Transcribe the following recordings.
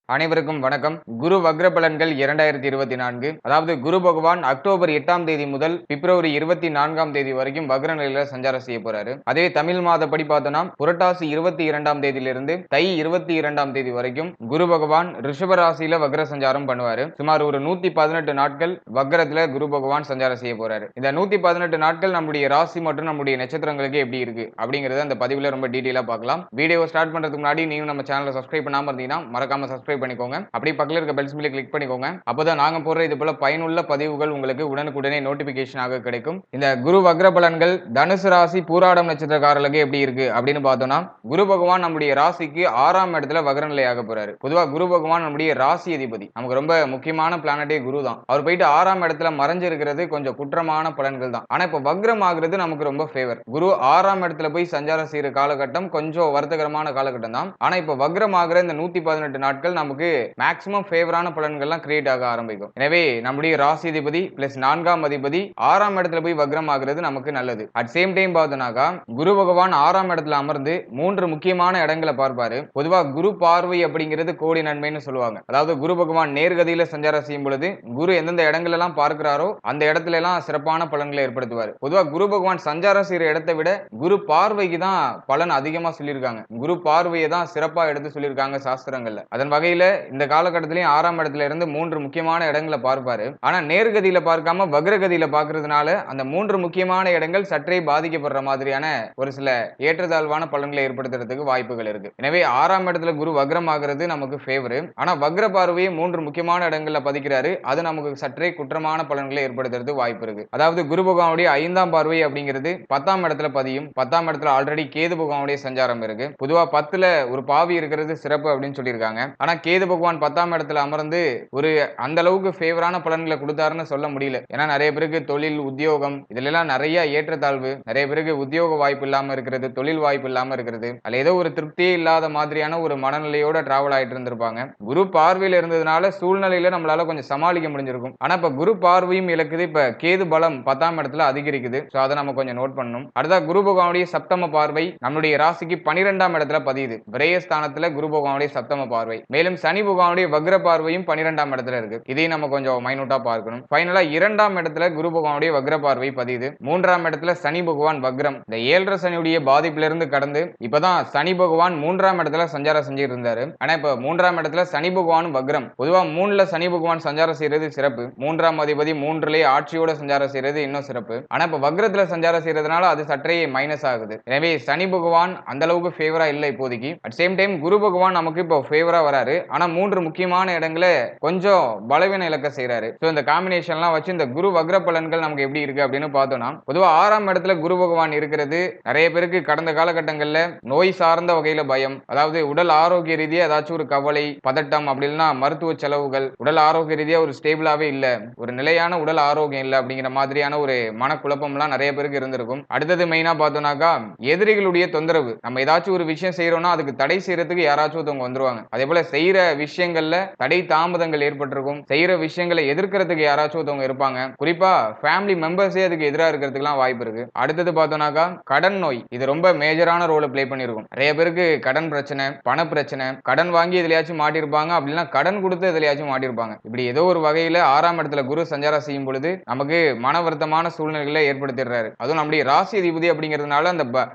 அனைவருக்கும் வணக்கம். குரு வக்ர பலன்கள் 2024. அதாவது குரு பகவான் அக்டோபர் 8ஆம் தேதி முதல் பிப்ரவரி 24ஆம் தேதி வரைக்கும் வக்ர நிலையில சஞ்சாரம் செய்ய போறாரு. அதே தமிழ் மாதப்படி பார்த்தோம்னா புரட்டாசி 22ஆம் தேதியிலிருந்து தை 22ஆம் தேதி வரைக்கும் குரு பகவான் ரிஷப ராசியில வக்ர சஞ்சாரம் பண்ணுவாரு. சுமார் ஒரு 118 நாட்கள் வக்ரத்துல குரு பகவான் சஞ்சாரம் செய்ய போறாரு. இந்த 118 நாட்கள் நம்முடைய ராசி மற்றும் நம்முடைய நட்சத்திரங்களுக்கு எப்படி இருக்கு அப்படிங்கறத அந்த பதிவுல ரொம்ப டீடைலா பார்க்கலாம். வீடியோ ஸ்டார்ட் பண்றதுக்கு முன்னாடி நீங்க நம்ம சேனலை சப்ஸ்கிரைப் பண்ணாம இருந்தீங்கன்னா மறக்காம சப்ஸ்கிரைப் பண்ணிக்கோங்க. அப்படியே பக்கத்துல இருக்க பெல் சிம்பலை கிளிக் பண்ணிக்கோங்க. அப்பதான் நாங்க போடுற இது போல பயனுள்ள பதிவுகள் உங்களுக்கு உடனுக்குடனே நோட்டிபிகேஷனாக கிடைக்கும். இந்த குரு வக்ர பலன்கள் தனுசு ராசி பூராடம் நட்சத்திரக்காரர்களுக்கு எப்படி இருக்கு அப்படின்னு பார்த்தோம்னா, குரு பகவான் நம்முடைய ராசிக்கு 6ஆம் இடத்துல வக்ர நிலையாக போறாரு. பொதுவா குரு பகவான் நம்முடைய ராசி அதிபதி. நமக்கு ரொம்ப முக்கியமான பிளானட்டே குரு தான். அவர் போயிட்டு 6ஆம் இடத்துல மறைஞ்சு இருக்கிறது கொஞ்சம் குற்றமான பலன்கள் தான். ஆனா இப்ப வக்ரம் ஆகுறது நமக்கு ரொம்ப ஃபேவர். குரு 6ஆம் இடத்துல போய் சஞ்சாரம் செய்யற காலகட்டம் கொஞ்சம் வருத்தகரமான காலகட்டம் தான். ஆனா இப்ப வக்ரம் ஆகுற இந்த 118 நாட்கள் நமக்கு மேக்ஸிமம் ஃபேவரான பலன்கள்லாம் கிரியேட் ஆக ஆரம்பிக்கும். எனவே நம்முடைய ராசி அதிபதி பிளஸ் 4ஆம் அதிபதி 6ஆம் இடத்துல போய் வக்ரம் ஆகுறது நமக்கு நல்லது. அட் சேம் டைம் பார்த்தோம்னாக்கா குரு பகவான் 6ஆம் இடத்துல அமர்ந்து 3 முக்கியமான இடங்களை பார்ப்பாரு. பொதுவா குரு பார்வை அப்படிங்கிறது கோடி நன்மைன்னு சொல்லுவாங்க. அதாவது குரு பகவான் நேர்கதியில சஞ்சாரம் செய்யும் பொழுது குரு எந்தெந்த இடங்கள் எல்லாம் பார்க்கிறாரோ அந்த இடத்துல எல்லாம் சிறப்பான பலன்களை ஏற்படுத்துவார். பொதுவா குரு பகவான் சஞ்சாரம் செய்யற இடத்தை விட குரு பார்வைக்கு தான் பலன் அதிகமா சொல்லியிருக்காங்க. குரு பார்வையை தான் சிறப்பா எடுத்து சொல்லியிருக்காங்க சாஸ்திரங்கள்ல. அதன் வகையில இந்த காலகட்டத்திலேயும் 6ஆம் இடத்துல இருந்து 3 முக்கியமான இடங்களை பார்ப்பாரு. ஆனா நேர்கதியில பார்க்காம வக்ரகதியில பார்க்கறதுனால அந்த 3 முக்கியமான இடங்கள் சற்றே பாதிக்கப்படுற மாதிரியான ஒரு சில ஏற்றத்தாழ்வான பலன்களை ஏற்படுத்துறதுக்கு வாய்ப்புகள் இருக்கு. எனவே 6ஆம் இடத்துல குரு வக்ரம் ஆகிறது நமக்கு ஃபேவர். ஆனா வக்ர பார்வையை 3 முக்கியமான இடங்கள்ல பதிக்கிறாரு. அது நமக்கு சற்றே குற்றமான பலன்களை ஏற்படுத்துறது வாய்ப்பு இருக்கு. அதாவது குரு பகவானுடைய 5ஆம் பார்வை அப்படிங்கிறது 10ஆம் இடத்துல பதியும். 10ஆம் இடத்துல ஆல்ரெடி கேது பகவானுடைய சஞ்சாரம் இருக்கு. பொதுவா 10ல ஒரு பாவி இருக்கிறது சிறப்பு அப்படின்னு சொல்லியிருக்காங்க. ஆனா கேது பகவான் 10ஆம் இடத்துல அமர்ந்து ஒரு அந்த அளவுக்கு ஃபேவரான பலன்களை கொடுத்தாருன்னு சொல்ல முடியல. ஏன்னா நிறைய பேருக்கு தொழில் உத்தியோகம் இதுல எல்லாம் நிறைய ஏற்றத்தாழ்வு, நிறைய பேருக்கு உத்தியோக வாய்ப்பு இல்லாம இருக்கிறது, தொழில் வாய்ப்பு இல்லாம இருக்கிறது, அதுல ஏதோ ஒரு திருப்தியே இல்லாத மாதிரியான ஒரு மனநிலையோட டிராவல் ஆயிட்டு இருந்திருப்பாங்க. குரு பார்வையில இருந்ததுனால சூழ்நிலையில நம்மளால கொஞ்சம் சமாளிக்க முடிஞ்சிருக்கும். ஆனா இப்ப குரு பார்வையும் இழக்குது. இப்ப கேது பலம் 10ஆம் இடத்துல அதிகரிக்குது. சோ அதை நம்ம கொஞ்சம் நோட் பண்ணணும். அடுத்த குரு பகவானுடைய சப்தம பார்வை நம்மளுடைய ராசிக்கு 12ஆம் இடத்துல பதியுது. விரயஸ்தானத்துல குரு பகவானுடைய சப்தம பார்வை. மேலும் சனி பகவானுடைய வக்ர பார்வையும் 12ஆம் இடத்துல இருக்கு. இதையும் நம்ம கொஞ்சம் மைனூட்டா பார்க்கணும். ஃபைனலா 2ஆம் இடத்துல குரு பகவானுடைய வக்ர பார்வை பதியுது. 3ஆம் இடத்துல சனி பகவான் வக்ரம். இந்த 7 சனியுடைய பாதிப்புல இருந்து கடந்து இப்பதான் சனி பகவான் 3ஆம் இடத்துல சஞ்சாரம் செஞ்சிட்டு இருந்தாரு. ஆனா இப்ப 3ஆம் இடத்துல சனி பகவான் வக்ரம். பொதுவா 3ல சனி பகவான் சஞ்சாரம் செய்யறது சிறப்பு. 3ஆம் அதிபதி 3லேயே ஆட்சியோட சஞ்சாரம் செய்யறது இன்னும் சிறப்பு. ஆனா இப்ப வக்ரத்துல சஞ்சாரம் செய்யறதுனால அது சற்றே மைனஸ் ஆகுது. எனவே சனி பகவான் அந்த அளவுக்கு ஃபேவரா இல்ல இப்போதைக்கு. அட் சேம் டைம் குரு பகவான் நமக்கு இப்போ ஃபேவரா வராரு. ஆனா 3 முக்கியமான இடங்களை கொஞ்சம் பலவீன இழக்க செய்யறாரு. சோ இந்த காம்பினேஷன்லாம் வச்சு இந்த குரு வக்ர பலன்கள் நமக்கு எப்படி இருக்கு அப்படின்னு பார்த்தோம்னா, பொதுவா 6ஆம் இடத்துல குரு பகவான் இருக்கிறது நிறைய பேருக்கு கடந்த காலகட்டங்கள்ல நோய் சார்ந்த வகையில பயம், அதாவது உடல் ஆரோக்கிய ரீதியா ஏதாச்சும் ஒரு கவலை, பதட்டம், அப்படி இல்லைன்னா மருத்துவ செலவுகள், உடல் ஆரோக்கிய ரீதியா ஒரு ஸ்டேபிளாவே இல்ல, ஒரு நிலையான உடல் ஆரோக்கியம் இல்ல அப்படிங்கிற மாதிரியான ஒரு மனக்குழப்பம்லாம் நிறைய பேருக்கு இருந்திருக்கும். அடுத்தது மெயினா பார்த்தோம்னாக்கா எதிரிகளுடைய தொந்தரவு. நம்ம ஏதாச்சும் ஒரு விஷயம் செய்யறோம்னா அதுக்கு தடை செய்யறதுக்கு யாராச்சும் ஒருத்தவங்க வந்துருவாங்க. அதே போல செய்யற விஷயங்கள்ல தடை தாமதங்கள் ஏற்பட்டிருக்கும். செய்யற விஷயங்களை எதிர்க்கிறதுக்கு யாராச்சும் ஒருத்தவங்க இருப்பாங்க. குறிப்பா ஃபேமிலி மெம்பர்ஸே அதுக்கு எதிராக இருக்கிறதுக்குலாம் வாய்ப்பு இருக்கு. அடுத்தது பார்த்தோம்னாக்கா கடன் நோய் இது ரொம்ப மேஜரான ரோலை பிளே பண்ணிருக்கும். நிறைய பேருக்கு கடன் பிரச்சனை, பண பிரச்சனை, கடன் வாங்கி எதுலயாச்சும் மாட்டிருப்பாங்க, அப்படின்னா கடன் கொடுத்து எதுலயாச்சும் மாட்டிருப்பாங்க. இப்படி ஏதோ ஒரு வகையில 6ஆம் இடத்துல குரு சஞ்சாரம் செய்யும் பொழுது நமக்கு மன வருத்தமான சூழ்நிலைகளை ஏற்படுத்திடுறாரு. அதுவும் நம்முடைய ராசி அதிபதி அப்படிங்கிறதுனால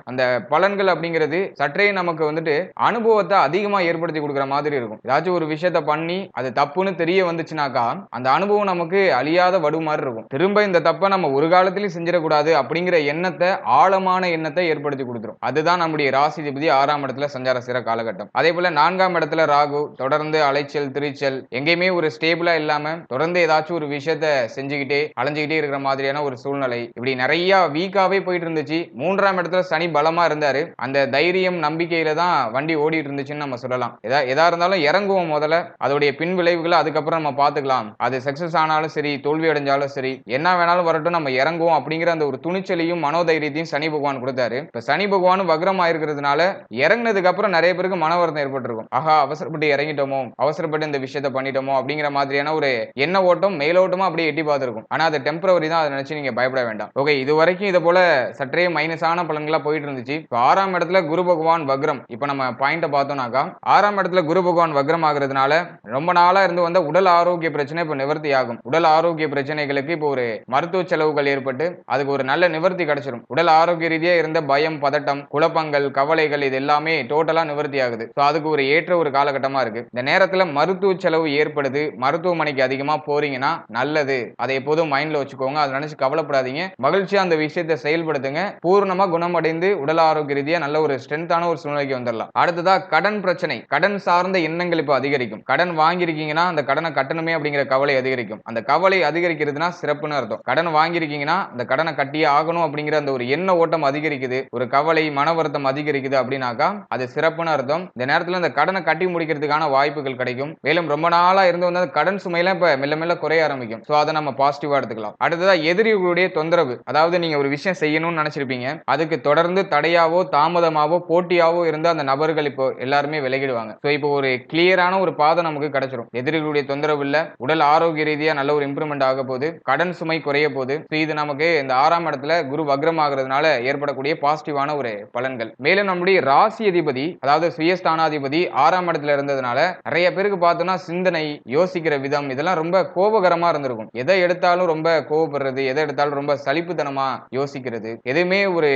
அந்த பலன்கள் அப்படிங்கிறது சற்றே நமக்கு வந்துட்டு அனுபவத்தை அதிகமா ஏற்படுத்தி கொடுக்குற மாதிரி இருக்கும். ஏதாச்சும் ஒரு விஷயத்த பண்ணி அது தப்புன்னு தெரிய வந்துச்சுனாக்கா அந்த அனுபவம் நமக்கு அழியாத வடு மாதிரி இருக்கும். திரும்ப இந்த தப்பை நம்ம ஒரு காலத்திலயும் செஞ்சிடக்கூடாது அப்படிங்கிற எண்ணத்தை, ஆழமான எண்ணத்தை ஏற்படுத்தி கொடுத்துரும். அதுதான் நம்முடைய ராசி அதிபதி 6ஆம் இடத்துல சஞ்சார செய்யற காலகட்டம். அதே போல 4ஆம் இடத்துல ராகு தொடர்ந்து அலைச்சல் திரிச்சல், எங்கேயுமே ஒரு ஸ்டேபிளா இல்லாம தொடர்ந்து ஏதாச்சும் ஒரு விஷயத்த செஞ்சுக்கிட்டே அலைஞ்சுக்கிட்டே இருக்கிற மாதிரியான ஒரு சூழ்நிலை, இப்படி நிறைய வீக்காவே போயிட்டு இருந்துச்சு. 3ஆம் இடத்துல சனி பலமா இருந்தாரு. அந்த தைரியம் நம்பிக்கையில தான் வண்டி ஓடிட்டு இருந்துச்சுன்னு நம்ம சொல்லலாம். எதா இருந்தாலும் இறங்குவோம் முதல்ல, அதோடைய பின் விளைவுகளை அதுக்கப்புறம் நம்ம பார்த்துக்கலாம். அது சக்சஸ் ஆனாலும் சரி, தோல்வி அடைஞ்சாலும் சரி, என்ன வேணாலும் வரட்டும், நம்ம இறங்குவோம் அப்படிங்கிற அந்த ஒரு துணிச்சலையும் மனோதைரியத்தையும் சனி பகவான் கொடுத்தாரு. இப்ப சனி பகவானும் வக்ரம் ஆயிருக்கிறதுனால இறங்கினதுக்கு அப்புறம் நிறைய பேருக்கு மன வருத்தம் ஏற்பட்டிருக்கும். ஆஹா, அவசரப்பட்டு இறங்கிட்டோமோ, அவசரப்பட்டு இந்த விஷயத்தை பண்ணிட்டோமோ அப்படிங்கிற மாதிரியான ஒரு எண்ண ஓட்டம் மேலோட்டமா அப்படியே எட்டி பார்த்திருக்கும். ஆனா அது டெம்பரவரி தான், அதை நினைச்சு நீங்க பயப்பட வேண்டாம். ஓகே, இது வரைக்கும் இது போல சற்றே மைனஸான பலன்களா போயிட்டு இருந்துச்சு. இப்ப 6ஆம் இடத்துல குரு பகவான் வக்ரம். இப்ப நம்ம பாயிண்ட பார்த்தோம்னாக்கா 6ஆம் இடத்துல குரு பகவான் வக்ரம் ஆகுறதுனால ரொம்ப நாளா இருந்து வந்த உடல் ஆரோக்கிய பிரச்சனை இப்ப நிவர்த்தி ஆகும். உடல் ஆரோக்கிய பிரச்சனைகளுக்கு இப்போ ஒரு மருத்துவ செலவுகள் ஏற்பட்டு அதுக்கு ஒரு நல்ல நிவர்த்தி கிடைச்சிடும். உடல் ஆரோக்கிய ரீதியா இருந்த பயம், பதட்டம், குழப்பங்கள், கவலைகள் இது எல்லாமே டோட்டலா நிவர்த்தி ஆகுது. சோ அதுக்கு ஒரு ஏற்ற ஒரு காலகட்டமா இருக்கு. இந்த நேரத்துல மருத்துவ செலவு ஏற்படுது, மருத்துவமனைக்கு அதிகமா போறீங்கன்னா நல்லது. அதை எப்போதும் மைண்ட்ல வச்சுக்கோங்க. அதை நினைச்சு கவலைப்படாதீங்க. மகிழ்ச்சியா அந்த விஷயத்தை செயல்படுத்துங்க. பூர்ணமா குணமடைந்து உடல் ஆரோக்கிய ரீதியா நல்ல ஒரு ஸ்ட்ரென்த்தான ஒரு சூழ்நிலைக்கு வந்துடலாம். அடுத்ததா கடன் பிரச்சனை. கடன் சார்ந்த எண்ணங்கள் இப்ப அதிகரிக்கும். கடன் வாங்கியிருக்கீங்கன்னா அந்த கடனை கட்டணுமே அப்படிங்கிற கவலை அதிகரிக்கும். அந்த கவலை அதிகரிக்கிறதுனா சிறப்புன்னு அர்த்தம். கடன் வாங்கியிருக்கீங்கன்னா அந்த கடனை கட்டியே ஆகணும் அப்படிங்கிற அந்த ஒரு எண்ண ஓட்டம் அதிகரிக்குது. ஒரு கவலை, மன வருத்தம் அதிகரிக்குது அப்படின்னாக்கா அது சிறப்புன்னு அர்த்தம். இந்த நேரத்துல அந்த கடனை கட்டி முடிக்கிறதுக்கான வாய்ப்புகள் கிடைக்கும். மேலும் ரொம்ப நாளா இருந்து வந்த கடன் சுமையெல்லாம் இப்ப மெல்ல மெல்ல குறைய ஆரம்பிக்கும். சோ அதை நம்ம பாசிட்டிவா எடுத்துக்கலாம். அடுத்ததா எதிரிகளுடைய தொந்தரவு. அதாவது நீங்க ஒரு விஷயம் செய்யணும்னு நினைச்சிருப்பீங்க. அதுக்கு தொடர்ந்து தடையாவோ, தாமதமாவோ, போட்டியாவோ இருந்த அந்த நபர்கள் இப்போ எல்லாருமே விலகிடுவாங்க. சோ இப்போ ஒரு கிளியரான ஒரு பாதை நமக்கு கிடைச்சிரும். எதிரிகளுடைய தொந்தரவு இல்ல, உடல் ஆரோக்கிய ரீதியா நல்ல ஒரு இம்ப்ரூவ்மெண்ட் ஆக போகுது, கடன் சுமை குறைய போகுது. இது நமக்கு இந்த 6ஆம் இடத்துல குரு வக்ரம் ஆகிறதுனால ஏற்படக்கூடிய பாசிட்டிவான ஒரு பலன்கள். மேலும் நம்முடைய ராசி அதிபதி அதாவது சுயஸ்தானாதிபதி 6ஆம் இடத்துல இருந்ததுனால நிறைய பேருக்கு பார்த்தோம்னா சிந்தனை, யோசிக்கிற விதம் இதெல்லாம் ரொம்ப கோபகரமா இருந்திருக்கும். எதை எடுத்தாலும் ரொம்ப கோபப்படுறது, எதை எடுத்தாலும் ரொம்ப சலிப்புத்தனமா யோசிக்கிறது, எதுவுமே ஒரு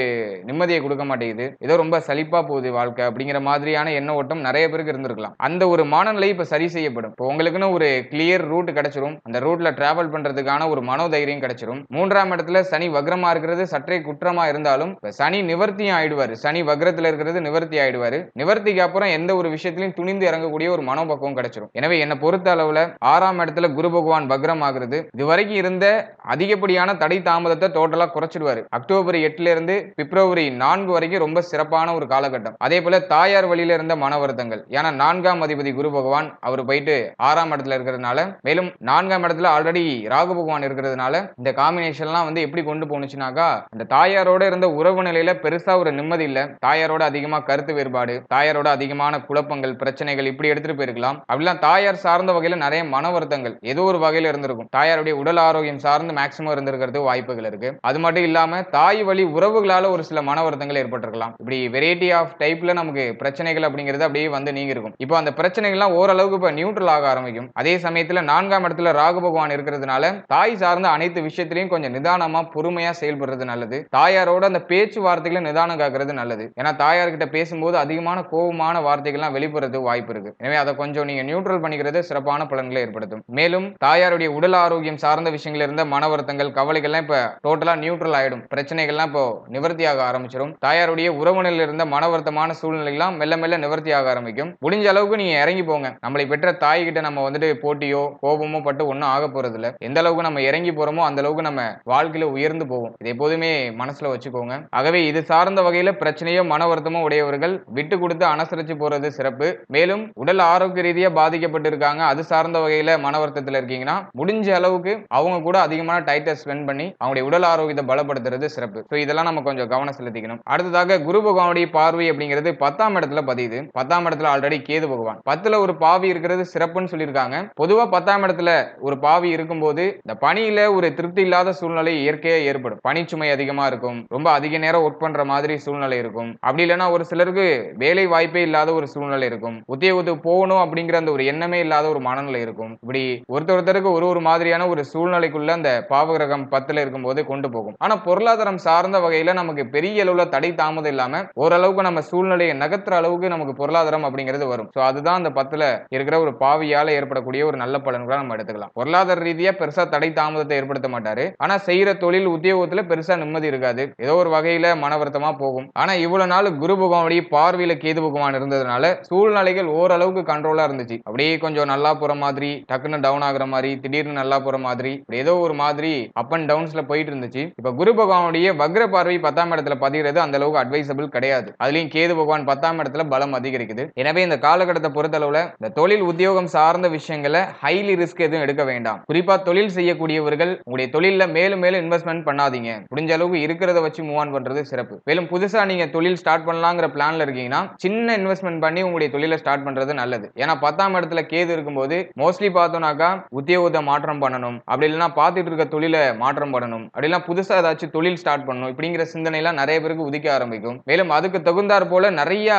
நிம்மதியை கொடுக்க மாட்டேங்குது, ஏதோ ரொம்ப சலிப்பா போகுது வாழ்க்கை அப்படிங்கிற மாதிரியான எண்ண ஓட்டம் நிறைய பேருக்கு இருந்திருக்கலாம். அந்த ஒரு மனநிலை இப்ப சரி செய்யப்படும். இப்போ உங்களுக்குன்னு ஒரு கிளியர் ரூட் கிடைச்சிரும். அந்த ரூட்ல டிராவல் பண்றதுக்கான ஒரு மனோதைரியம் கிடைச்சிரும். 3ஆம் இடத்துல சனி வக்ரமா இருக்கிறது சற்றே குற்றமா இருந்தாலும் சனி நிவர்த்தியும் ஆயிடுவாரு. சனி வக்ரத்துல இருக்கிறது நிவர்த்தி ஆயிடுவாரு. நிவர்த்திக்கு அப்புறம் எந்த ஒரு விஷயத்திலையும் துணிந்து இறங்கக்கூடிய ஒரு மனோபக்குவம் கிடைச்சிரும். எனவே என்ன பொறுத்த அளவுல 6ஆம் இடத்துல குரு பகவான் வக்ரம் ஆகுறது இதுவரைக்கும் இருந்த அதிகப்படியான தடை தாமதத்தை டோட்டலா குறைச்சிடுவாரு. அக்டோபர் 8ல இருந்து பிப்ரவரி 4 வரைக்கும் ரொம்ப சிறப்பான ஒரு காலகட்டம். அதே போல தாயார் வழியில இருந்த மன வருத்தங்கள். ஏன்னா 4ஆம் அதிபதி குரு பகவான் அவர் போயிட்டு 6ஆம் இடத்துல இருக்கிறதுனால, மேலும் 4ஆம் இடத்துல ஆல்ரெடி ராகு பகவான் இருக்கிறதுனால இந்த காம்பினேஷன்லாம் வந்து எப்படி கொண்டு போனுச்சுனாக்கா அந்த தாயாரோட இருந்த உறவு நிலையில பெருசா ஒரு நிம்மதி இல்ல, தாயாரோட அதிகமா கருத்து வேறுபாடு, தாயாரோட அதிகமான குழப்பங்கள், பிரச்சனைகள் இப்படி எடுத்துட்டு போயிருக்கலாம். அப்படிலாம் தாயார் சார்ந்த வகையில நிறைய மன வருத்தங்கள் ஏதோ ஒரு வகையில இருந்திருக்கும். தாயாருடைய உடல் ஆரோக்கியம் சார்ந்து மேக்சிமம் இருந்திருக்கிறது வாய்ப்புகள் இருக்கு. அது மட்டும் இல்லாம தாய் வழி உறவுகளால ஒரு சில மன வருத்தங்கள் ஏற்பட்டிருக்கலாம். இப்படி வெரைட்டி ஆஃப் டைப்ல நமக்கு பிரச்சனைகள் அப்படிங்கிறது அப்படியே வந்து நீங்க இருக்கும். இப்போ அந்த பிரச்சனைகள்லாம் ஓரளவுக்கு இப்ப நியூட்ரல் ஆக ஆரம்பிக்கும். அதே சமயத்துல 4ஆம் இடத்துல ராகு பகவான் இருக்கிறதுனால தாய் சார்ந்த அனைத்து விஷயத்திலையும் கொஞ்சம் நிதானமா பொறுமையா செயல்படுறது நல்லது. தாயாரோட அந்த பேச்சுவார்த்தைகளை நிதானம் காக்கிறது நல்லது. ஏன்னா தாயார்கிட்ட பேசும்போது அதிகமான கோபமான வார்த்தைகள்லாம் வெளிப்படுறது வாய்ப்பு இருக்கு. எனவே அதை கொஞ்சம் நீங்க நியூட்ரல் பண்ணிக்கிறது சிறப்பான பலன்களை ஏற்படுத்தும். மேலும் தாயாருடைய உடல் ஆரோக்கியம் சார்ந்த விஷயங்கள் இருந்த மன வருத்தங்கள், கவலைகள்லாம் இப்ப டோட்டலா நியூட்ரல் ஆயிடும். பிரச்சனைகள்லாம் இப்போ நிவர்த்தியாக ஆரம்பிச்சிடும். தாயாருடைய உறவுகளில் இருந்த மன வருத்தமான சூழ்நிலைகள்லாம் மெல்ல மெல்ல நிவர்த்தி ஆக ஆரம்பிக்கும். முடிஞ்ச அளவுக்கு நீங்க இறங்கி போங்க. நம்மளை பெற்ற தாய் கிட்ட நம்ம வந்துட்டு போட்டியோ கோபமோ பட்டு ஒன்னும் ஆக போறது இல்ல. எந்த அளவுக்கு நம்ம இறங்கி போறோமோ அந்த அளவுக்கு நம்ம வாழ்க்கையில உயர்ந்து போவோம். இதை எப்போதுமே மனசுல வச்சுக்கோங்க. ஆகவே இது சார்ந்த வகையில பிரச்சனையோ மன வருத்தமோ உடையவர்கள் விட்டு கொடுத்து அனுசரிச்சு போறது சிறப்பு. மேலும் உடல் ஆரோக்கிய ரீதியா பாதிக்கப்பட்டு இருக்காங்க, அது சார்ந்த வகையில மன வருத்தத்தில் இருக்கீங்கன்னா முடிஞ்ச அளவுக்கு அவங்க கூட அதிகமான டைத்தை ஸ்பெண்ட் பண்ணி அவங்களுடைய உடல் ஆரோக்கியத்தை பலப்படுத்துறது சிறப்பு. சோ இதெல்லாம் நம்ம கொஞ்சம் கவனம் செலுத்திக்கணும். அடுத்ததாக குரு பகவானுடைய பார்வை அப்படிங்கிறது 10ஆம் இடத்துல பதியுது. 10ஆம் இடத்துல ஆல்ரெடி கேது பகவான், 10ல ஒரு பாவி இருக்கிறது சிறப்புன்னு சொல்லியிருக்காங்க. பொதுவா 10ஆம் இடத்துல ஒரு பாவி இருக்கும்போது இந்த பணியில ஒரு திருப்தி இல்லாத சூழ்நிலை இயற்கையா ஏற்படும். பணிச்சுமை அதிகமா இருக்கும், ரொம்ப அதிக நேரம் ஒர்க் பண்ற மாதிரி சூழ்நிலை இருக்கும். அப்படி இல்லைன்னா ஒரு சிலருக்கு வேலை வாய்ப்பே இல்லாத ஒரு சூழ்நிலை இருக்கும். உத்தியோகத்துக்கு போகணும் அப்படிங்கிற அந்த ஒரு எண்ணமே இல்லாத ஒரு மனநிலை இருக்கும். இப்படி ஒருத்தருக்கு ஒரு மாதிரியான ஒரு சூழ்நிலைக்குள்ள அந்த பாவகிரகம் 10ல இருக்கும்போது கொண்டு போகும். ஆனா பொருளாதாரம் சார்ந்த வகையில நமக்கு பெரிய அளவுல தடை தாமதம் இல்லாம ஓரளவுக்கு நம்ம சூழ்நிலையை நகர்த்துற அளவுக்கு நமக்கு பொருளாதாரம் அப்படிங்கிறது வரும். சோ அதுதான் அந்த 10ல இருக்கிற ஒரு பாவியால ஏற்படக்கூடிய ஒரு நல்ல பலன்களை நம்ம எடுத்துக்கலாம். பொருளாதார ரீதியா பெருசா தடை தாமதத்தை ஏற்படுத்த மாட்டாரு. ஆனா செய்யற தொழில் உத்தியோகத்துல பெருசா நிம்மதி இருக்காது. ஏதோ ஒரு வகையில மன வருத்தமா போகும். ஆனா இவ்வளவு நாள் குரு பகவானுடைய பார்வையில கேது பகவான் இருந்ததுனால சூழ்நிலைகள் ஓரளவுக்கு கண்ட்ரோலா இருந்துச்சு. அப்படியே கொஞ்சம் நல்லா போற மாதிரி, டக்குன்னு டவுன் ஆகுற மாதிரி, திடீர்னு நல்லா போற மாதிரி, ஏதோ ஒரு மாதிரி அப் அண்ட் டவுன்ஸ்ல போயிட்டு இருந்துச்சு. இப்ப குரு பகவானுடைய வக்ர பார்வை 10ஆம் இடத்துல பதிகிறது அந்த அளவுக்கு அட்வைசபிள் கிடையாது. அதுலயும் கேது பகவான் 10ஆம் இடத்துல பலம் அதிகரிக்குது. எனவே இந்த காலகட்டத்தை பொறுத்தளவுல இந்த தொழில் உத்தியோகம் சார்ந்த விஷயங்களை ஹைலி ரிஸ்க் எதுவும் எடுக்க வேண்டாம். குறிப்பா தொழில் செய்யக்கூடியவர்கள் உங்களுடைய தொழில மேலும் மேலும் இன்வெஸ்ட்மெண்ட் பண்ணாதீங்க. முடிஞ்ச அளவுக்கு இருக்கிறத வச்சு மூவ் ஆன் பண்றது சிறப்பு. மேலும் புதுசா நீங்க தொழில் ஸ்டார்ட் பண்ணலாங்கிற பிளான்ல இருக்கீங்கன்னா சின்ன இன்வெஸ்ட்மெண்ட் பண்ணி உங்களுடைய தொழிலை ஸ்டார்ட் பண்றது நல்லது. ஏன்னா 10ஆம் இடத்துல கேது இருக்கும்போது மோஸ்ட்லி பார்த்தோம்னாக்கா உத்தியோகத்தை மாற்றம் பண்ணணும், அப்படி இல்லைன்னா பார்த்துட்டு இருக்க தொழிலை மாற்றம் பண்ணணும், அப்படிலாம் புதுசா ஏதாச்சும் தொழில் ஸ்டார்ட் பண்ணணும் இப்படிங்கிற சிந்தனை எல்லாம் நிறைய பேருக்கு உதிக்க ஆரம்பிக்கும். மேலும் அதுக்கு தகுந்தாற் போல நிறைய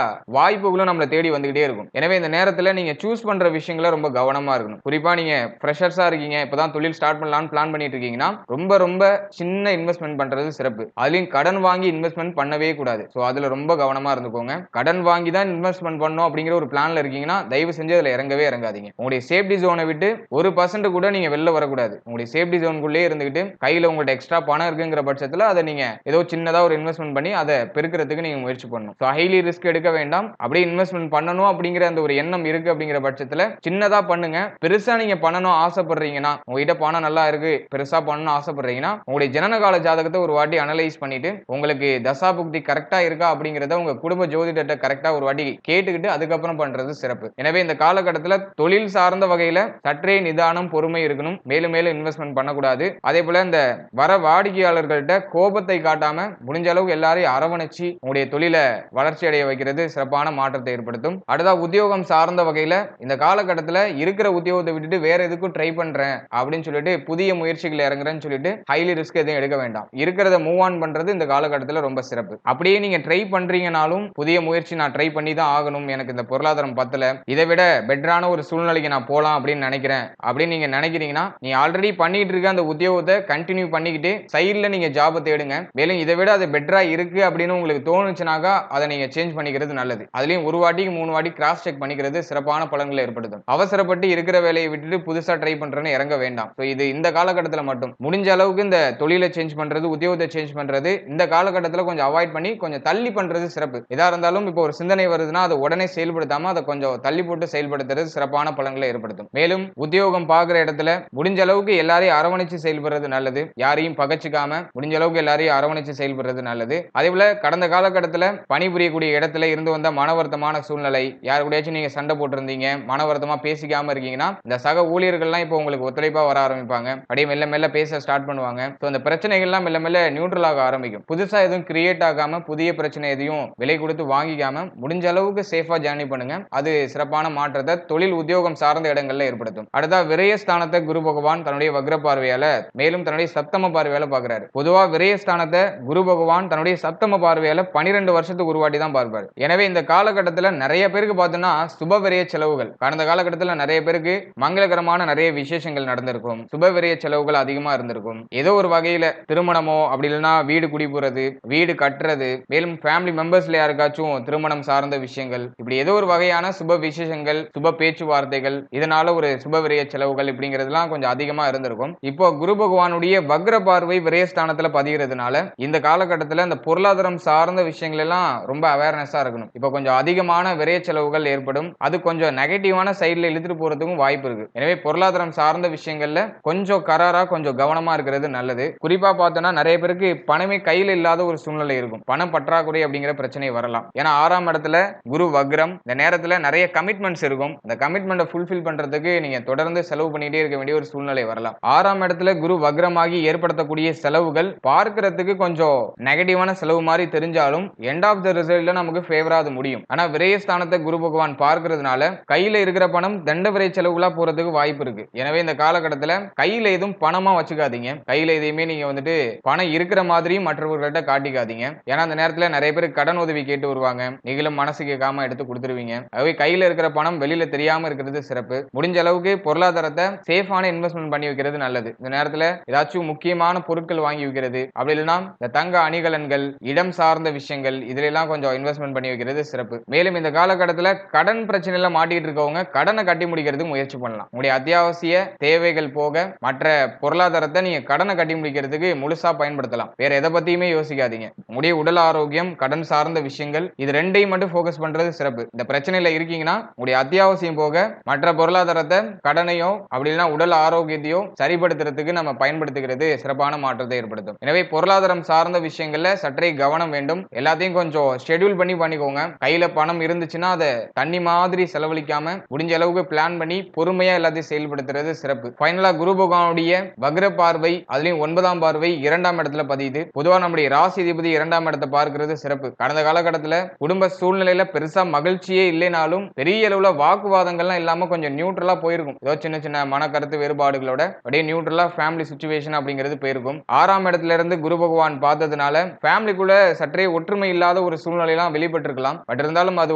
வாய்ப்புகளும் நம்மளை தேடி வந்துகிட்டே இருக்கும். எனவே இந்த இந்த நேரத்துல நீங்க சூஸ் பண்ற விஷயங்கள ரொம்ப கவனமா இருக்கணும். குறிப்பா நீங்க ஃப்ரெஷர்ஸா இருக்கீங்க, இப்பதான் தொழில் ஸ்டார்ட் பண்ணலாம்னு பிளான் பண்ணிட்டு இருக்கீங்கன்னா, ரொம்ப ரொம்ப சின்ன இன்வெஸ்ட்மென்ட் பண்றது சிறப்பு. அதுலயும் கடன் வாங்கி இன்வெஸ்ட்மென்ட் பண்ணவே கூடாது. சோ அதுல ரொம்ப கவனமா இருந்துக்கோங்க. கடன் வாங்கி தான் இன்வெஸ்ட்மென்ட் பண்ணணும் அப்படிங்கிற ஒரு பிளான்ல இருக்கீங்கன்னா, தயவு செஞ்சு அதுல இறங்கவே இறங்காதீங்க. உங்களுடைய சேஃப்டி ஜோனை விட்டு 1% கூட நீங்க வெளில வரக்கூடாது. உங்களுடைய சேஃப்டி ஜோனுக்குள்ளே இருந்துகிட்டு கையில உங்கள்ட்ட எக்ஸ்ட்ரா பணம் இருக்குங்கிற பட்சத்துல அதை நீங்க ஏதோ சின்னதா ஒரு இன்வெஸ்ட்மென்ட் பண்ணி அதை பெருக்கிறதுக்கு நீங்க முயற்சி பண்ணணும். சோ ஹைலி ரிஸ்க் எடுக்க வேண்டாம். அப்படியே இன்வெஸ்ட்மென்ட் பண்ணணும் அப்படிங்கிற அந்த ஒரு எண்ணம் இருக்கு அப்படிங்கிற பட்சத்துல சின்னதா பண்ணுங்க. பெருசா நீங்க பண்ணணும் ஆசைப்படுறீங்கன்னா, உங்ககிட்ட பணம் நல்லா இருக்கு, பெருசா பண்ணணும் ஆசைப்படுறீங்கன்னா, உங்களுடைய ஜனனகால ஜாதகத்தை ஒரு வாட்டி அனலைஸ் பண்ணிட்டு உங்களுக்கு தசா புக்தி கரெக்டா இருக்கா அப்படிங்கறத உங்க குடும்ப ஜோதிடத்தை கரெக்டா ஒரு வாட்டி கேட்டுக்கிட்டு அதுக்கப்புறம் பண்றது சிறப்பு. எனவே இந்த காலகட்டத்துல தொழில் சார்ந்த வகையில சற்றே நிதானம், பொறுமை இருக்கணும். மேலும் மேலும் இன்வெஸ்ட்மென்ட் பண்ணக்கூடாது. அதே போல இந்த வர வாடிக்கையாளர்கள்ட்ட கோபத்தை காட்டாம முடிஞ்ச அளவுக்கு எல்லாரையும் அரவணைச்சு உங்களுடைய தொழிலை வளர்ச்சி அடைய வைக்கிறது சிறப்பான மாற்றத்தை ஏற்படுத்தும். அடுத்தா உத்தியோகம் சார்ந்த வகையில இந்த காலகட்டத்துல இருக்கிற உத்தியோகத்தை விட்டுட்டு வேற எதுக்கும் ட்ரை பண்றேன் அப்படின்னு சொல்லிட்டு புதிய முயற்சிகள் இறங்குறேன்னு சொல்லிட்டு ஹைலி ரிஸ்க் எதுவும் எடுக்க வேண்டாம். இருக்கிறத மூவ் ஆன் பண்றது இந்த காலகட்டத்துல ரொம்ப சிறப்பு. அப்படியே நீங்க ட்ரை பண்றீங்கனாலும் புதிய முயற்சி நான் ட்ரை பண்ணி தான் ஆகணும், எனக்கு இந்த பொருளாதாரம் பத்தல, இதை விட பெட்டரான ஒரு சூழ்நிலைக்கு நான் போலாம் அப்படின்னு நினைக்கிறேன் அப்படின்னு நீங்க நினைக்கிறீங்கன்னா, நீ ஆல்ரெடி பண்ணிட்டு இருக்க அந்த உத்தியோகத்தை கண்டினியூ பண்ணிக்கிட்டு சைடுல நீங்க ஜாப் தேடுங்க. மேலும் இதை விட அது பெட்டரா இருக்கு அப்படின்னு உங்களுக்கு தோணுச்சுனாக்கா அதை நீங்க சேஞ்ச் பண்ணிக்கிறது நல்லது. அதுலயும் ஒரு வாட்டிக்கு 3 வாட்டி கிராஸ் செக் பண்ணிக்கிறது சிறப்பான பலன்களை ஏற்படுத்தும். அவசரப்பட்டு இருக்கிற வேலையை விட்டுட்டு புதுசா ட்ரை பண்றேன்னு இறங்க வேண்டாம். இது இந்த காலகட்டத்துல மட்டும் முடிஞ்ச அளவுக்கு இந்த தொழிலை சேஞ்ச் பண்றது, உத்தியோகத்தை சேஞ்ச் பண்றது இந்த காலகட்டத்துல கொஞ்சம் அவாய்ட் பண்ணி கொஞ்சம் தள்ளி பண்றது சிறப்பு. எதா இருந்தாலும் இப்போ ஒரு சிந்தனை வருதுன்னா அதை உடனே செயல்படுத்தாம அதை கொஞ்சம் தள்ளி போட்டு செயல்படுத்துறது சிறப்பான பலன்களை ஏற்படுத்தும். மேலும் உத்தியோகம் பார்க்கிற இடத்துல முடிஞ்ச அளவுக்கு எல்லாரையும் அரவணைச்சு செயல்படுறது நல்லது. யாரையும் பகச்சுக்காம முடிஞ்ச அளவுக்கு எல்லாரையும் அரவணைச்சு செயல்படுறது நல்லது. அதே போல கடந்த காலகட்டத்துல பணிபுரியக்கூடிய இடத்துல இருந்து வந்த மனவருத்தமான சூழ்நிலை, யார் கூடயாச்சும் நீங்க சண்டை போட்டிருந்தீங்க, மனவருத்தமா பேசிக்காம இருக்கீங்கன்னா, இந்த சக ஊழியர்கள்லாம் இப்போ உங்களுக்கு ஒத்துழைப்பா வர ஆரம்பிப்பாங்க. அப்படியே மெல்ல மெல்ல பேச ஸ்டார்ட் பண்ணுவாங்க. அந்த பிரச்சனைகள்லாம் மெல்ல மெல்ல நியூட்ரல் ஆக ஆரம்பிக்கும். புதுசா எதுவும் கிரியேட் ஆகாம, புதிய பிரச்சனை எதையும் விலை கொடுத்து வாங்கிக்காம முடிஞ்ச அளவுக்கு சேஃபா ஜேர்னி பண்ணுங்க. அது சிறப்பான மாற்றத்தை தொழில் உத்தியோகம் சார்ந்த இடங்கள்ல ஏற்படுத்தும். அடுத்தா விரயஸ்தானத்தை குரு பகவான் தன்னுடைய வக்ர பார்வையால மேலும் தன்னுடைய சப்தம பார்வையால பாக்குறாரு. பொதுவா விரயஸ்தானத்தை குரு பகவான் தன்னுடைய சப்தம பார்வையால 12 வருஷத்துக்கு ஒரு வாட்டி தான் பார்ப்பாரு. எனவே இந்த காலகட்டத்துல நிறைய பேருக்கு பார்த்தோம்னா சுப விரய செலவுகள் கடந்த காலகட்டத்துல நிறைய பேருக்கு மங்களகரமான நிறைய விசேஷங்கள் நடந்திருக்கும். சுப விரய செலவுகள் அதிகமா இருந்திருக்கும். ஏதோ ஒரு வகையில திருமணமோ அப்படி இல்லைன்னா வீடு குடிபோறது, வீடு கட்டுறது, மேலும் ஃபேமிலி மெம்பர்ஸ்ல யாருக்காச்சும் திருமணம் சார்ந்த விஷயங்கள், இப்படி ஏதோ ஒரு வகையான சுப விசேஷங்கள், சுப பேச்சுவார்த்தைகள், இதனால ஒரு சுப விரய செலவுகள் இப்படிங்கிறதுலாம் கொஞ்சம் அதிகமா இருந்திருக்கும். இப்போ குரு பகவானுடைய வக்ர பார்வை விரயஸ்தானத்துல பதிகிறதுனால இந்த காலகட்டத்துல இந்த பொருளாதாரம் சார்ந்த விஷயங்கள் எல்லாம் ரொம்ப அவேர்னஸா இருக்கணும். இப்போ கொஞ்சம் அதிகமான விரய செலவுகள் ஏற்படும். அது கொஞ்சம் நெகட்டிவான சைடுல இழுத்துட்டு போறதுக்கும் வாய்ப்பு இருக்கு. எனவே பொருளாதாரம் சார்ந்த விஷயங்கள்ல கொஞ்சம் கராரா கொஞ்சம் கவனமா இருக்கிறது நல்லது. குறிப்பா பார்த்தோம்னா நிறைய பேருக்கு பணமே கையில இல்லாத ஒரு சூழ்நிலை இருக்கும். பணம் பற்றாக்குறை அப்படிங்கிற பிரச்சனை வரலாம். ஏன்னா 6ஆம் இடத்துல குரு வக்ரம், இந்த நேரத்துல நிறைய கமிட்மெண்ட்ஸ் இருக்கும். அந்த கமிட்மெண்ட்டை ஃபுல்ஃபில் பண்றதுக்கு நீங்க தொடர்ந்து செலவு பண்ணிட்டே இருக்க வேண்டிய ஒரு சூழ்நிலை வரலாம். 6ஆம் இடத்துல குரு வக்ரமாகி ஏற்படுத்தக்கூடிய செலவுகள் பார்க்கிறதுக்கு கொஞ்சம் நெகட்டிவான செலவு மாதிரி தெரிஞ்சாலும் எண்ட் ஆஃப் த ரிசல்ட்ல நமக்கு ஃபேவரா அது முடியும். ஆனா விரயஸ்தானத்தை குரு பகவான் பார்க்கிறதுனால கையில இருக்கிற பணம் தண்ட விரை செலவுகளா போறதுக்கு வாய்ப்பு இருக்கு. எனவே இந்த காலகட்டத்துல கையில எதுவும் பணமா வச்சுக்காதீங்க. கையில எதையுமே நீங்க வந்துட்டு பணம் இருக்கிற மாதிரியும் மற்றவர்கள்ட்ட காட்டிக்காதீங்க. ஏன்னா அந்த நேரத்துல நிறைய பேர் கடன் உதவி கேட்டு வருவாங்க. நீங்களும் மனசு கேட்காம எடுத்து கொடுத்துருவீங்க. ஆகவே கையில இருக்கிற பணம் வெளியில தெரியாம இருக்கிறது சிறப்பு. முடிஞ்ச அளவுக்கு பொருளாதாரத்தை சேஃபான இன்வெஸ்ட்மெண்ட் பண்ணி வைக்கிறது நல்லது. இந்த நேரத்துல ஏதாச்சும் முக்கியமான பொருட்கள் வாங்கி வைக்கிறது, அப்படி இல்லைன்னா இந்த தங்க அணிகலன்கள், இடம் சார்ந்த விஷயங்கள், இதுல எல்லாம் கொஞ்சம் இன்வெஸ்ட்மெண்ட் பண்ணி வைக்கிறது சிறப்பு. மேலும் இந்த காலகட்டத்துல கடன் பிரச்சனையில மாட்டிட்டு இருக்கவங்க கடனை கட்டி முடிக்கிறதுக்கு முயற்சி பண்ணலாம். உங்களுடைய அத்தியாவசிய தேவைகள் போக மற்ற பொருளாதாரத்தை நீங்க கடனை கட்டி முடிக்கிறதுக்கு முழுசா பயன்படுத்தலாம். வேற எதை பத்தியுமே யோசிக்காதீங்க. உங்களுடைய உடல் ஆரோக்கியம், கடன் சார்ந்த விஷயங்கள், இது ரெண்டையும் மட்டும் போக்கஸ் பண்றது சிறப்பு. இந்த பிரச்சனையில இருக்கீங்கன்னா உங்களுடைய அத்தியாவசியம் போக மற்ற பொருளாதாரத்தை, கடனையோ அப்படி இல்லைன்னா உடல் ஆரோக்கியத்தையோ சரிப்படுத்துறதுக்கு நம்ம பயன்படுத்துகிறது சிறப்பான மாற்றத்தை ஏற்படுத்தும். எனவே பொருளாதாரம் சார்ந்த விஷயங்கள்ல சற்றே கவனம் வேண்டும். எல்லாத்தையும் கொஞ்சம் ஷெட்யூல் பண்ணி பண்ணிக்கோங்க. கையில பணம் இருந்துச்சுன்னா அதை தண்ணி மாதிரி செலவழிக்காம முடிஞ்ச அளவுக்கு பிளான் பண்ணி பொறுமையா எல்லாத்தையும் செயல்படுத்துறது சிறப்பு. ஃபைனலா குரு பகவானுடைய வக்ர பார்வை, அதுலயும் 9ஆம் பார்வை 2ஆம் இடத்துல பதியுது. பொதுவா நம்முடைய ராசி அதிபதி 2ஆம் இடத்தை பார்க்கிறது சிறப்பு. கடந்த காலகட்டத்துல குடும்ப சூழ்நிலையில பெருசா மகிழ்ச்சியே இல்லைனாலும் பெரிய அளவுல வாக்குவாதங்கள்லாம் இல்லாம கொஞ்சம் நியூட்ரலா போயிருக்கும். ஏதோ சின்ன சின்ன மன கருத்து வேறுபாடுகளோட அப்படியே நியூட்ரலா ஃபேமிலி சிச்சுவேஷன் அப்படிங்கிறது போயிருக்கும். 6ஆம் இடத்துல இருந்து குரு பகவான் பார்த்ததுனால ஃபேமிலிக்குள்ள சற்றே ஒற்றுமை இல்லாத ஒரு சூழ்நிலையெல்லாம் வெளிப்பட்டிருக்கலாம். பட் இருந்தாலும் அது